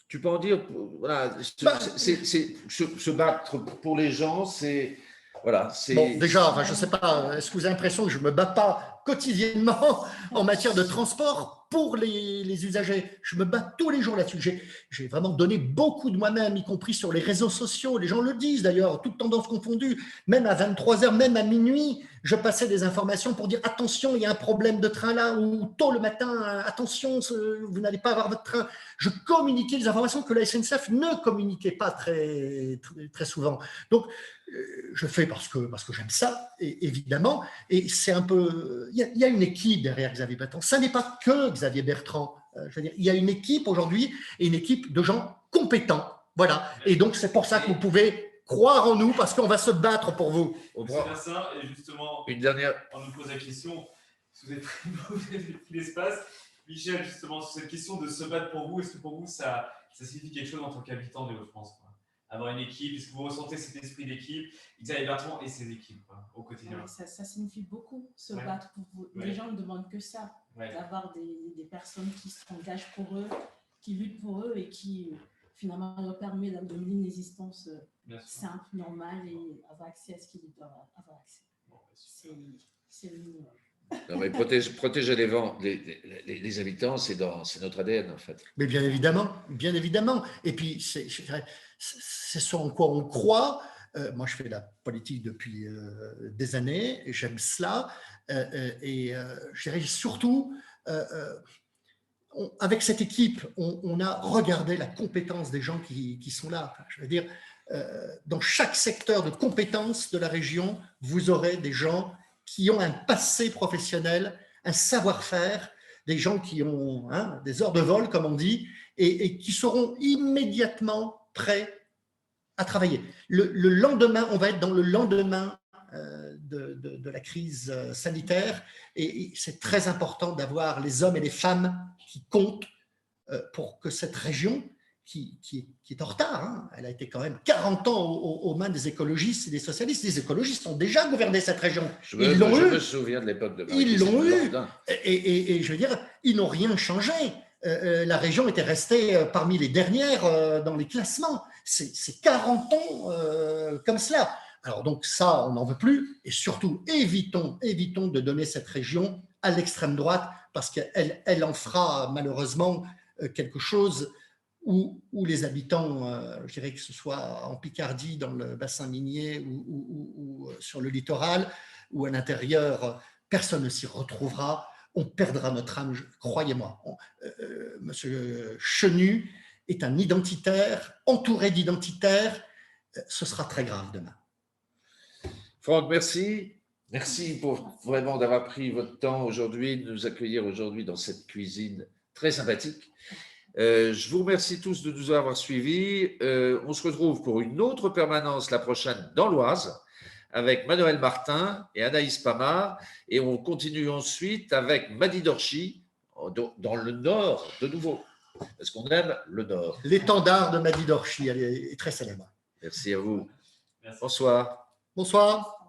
Speaker 1: Tu peux en dire, voilà, se battre pour les gens, c'est… Voilà,
Speaker 2: bon, déjà, je ne sais pas, est-ce que vous avez l'impression que je ne me bats pas quotidiennement en matière de transport pour les usagers. Je me bats tous les jours là-dessus. J'ai vraiment donné beaucoup de moi-même, y compris sur les réseaux sociaux. Les gens le disent d'ailleurs, toutes tendances confondues. Même à 23h, même à minuit, je passais des informations pour dire attention, il y a un problème de train là, ou tôt le matin, attention, vous n'allez pas avoir votre train. Je communiquais les informations que la SNCF ne communiquait pas très souvent. Donc, je fais parce que j'aime ça, évidemment, et c'est un peu… Il y a une équipe derrière Xavier Bertrand. Ça n'est pas que Xavier Bertrand. Je veux dire, il y a une équipe aujourd'hui, et une équipe de gens compétents. Voilà. Et donc, c'est pour ça que vous pouvez croire en nous, parce qu'on va se battre pour vous.
Speaker 4: C'est bien ça, et justement,
Speaker 1: une dernière…
Speaker 4: on nous pose la question, si vous avez pris l'espace, Michel, justement, sur cette question de se battre pour vous, est-ce que pour vous, ça signifie quelque chose en tant qu'habitant de Hauts-de-France, avoir une équipe, est-ce que vous ressentez cet esprit d'équipe, Xavier Bertrand et ses équipes au quotidien?
Speaker 3: Ça signifie beaucoup, se battre pour vous. Les gens ne demandent que ça, d'avoir des personnes qui s'engagent pour eux, qui luttent pour eux et qui finalement leur permet de mener une existence simple, normale et avoir accès à ce qu'ils doivent avoir accès. C'est le minimum.
Speaker 1: Non, mais protéger les habitants, c'est notre ADN en fait.
Speaker 2: Mais bien évidemment. Et puis, c'est ce en quoi on croit. Moi, je fais la politique depuis des années, et j'aime cela. Et je dirais surtout, avec cette équipe, on a regardé la compétence des gens qui sont là. Enfin, je veux dire, dans chaque secteur de compétences de la région, vous aurez des gens qui ont un passé professionnel, un savoir-faire, des gens qui ont des heures de vol, comme on dit, et qui seront immédiatement prêts à travailler. Le lendemain, on va être dans le lendemain de la crise sanitaire, et c'est très important d'avoir les hommes et les femmes qui comptent pour que cette région, qui est en retard, elle a été quand même 40 ans aux mains des écologistes et des socialistes. Les écologistes ont déjà gouverné cette région.
Speaker 1: Je me souviens de l'époque de
Speaker 2: Ils l'ont eu. Et je veux dire, ils n'ont rien changé. La région était restée parmi les dernières dans les classements. C'est 40 ans comme cela. Alors donc ça, on n'en veut plus. Et surtout, évitons de donner cette région à l'extrême droite, parce qu'elle en fera malheureusement quelque chose où les habitants, je dirais que ce soit en Picardie, dans le bassin minier, ou sur le littoral, ou à l'intérieur, personne ne s'y retrouvera. On perdra notre âme, croyez-moi. Monsieur Chenu est un identitaire, entouré d'identitaires. Ce sera très grave demain.
Speaker 1: Franck, merci. Merci vraiment d'avoir pris votre temps aujourd'hui, de nous accueillir aujourd'hui dans cette cuisine très sympathique. Je vous remercie tous de nous avoir suivis. On se retrouve pour une autre permanence la prochaine dans l'Oise avec Manuel Martin et Anaïs Pamard. Et on continue ensuite avec Madi Dorchi dans le Nord de nouveau, parce qu'on aime le Nord.
Speaker 2: L'étendard de Madi Dorchi, elle est très célèbre.
Speaker 1: Merci à vous. Merci. Bonsoir.
Speaker 2: Bonsoir.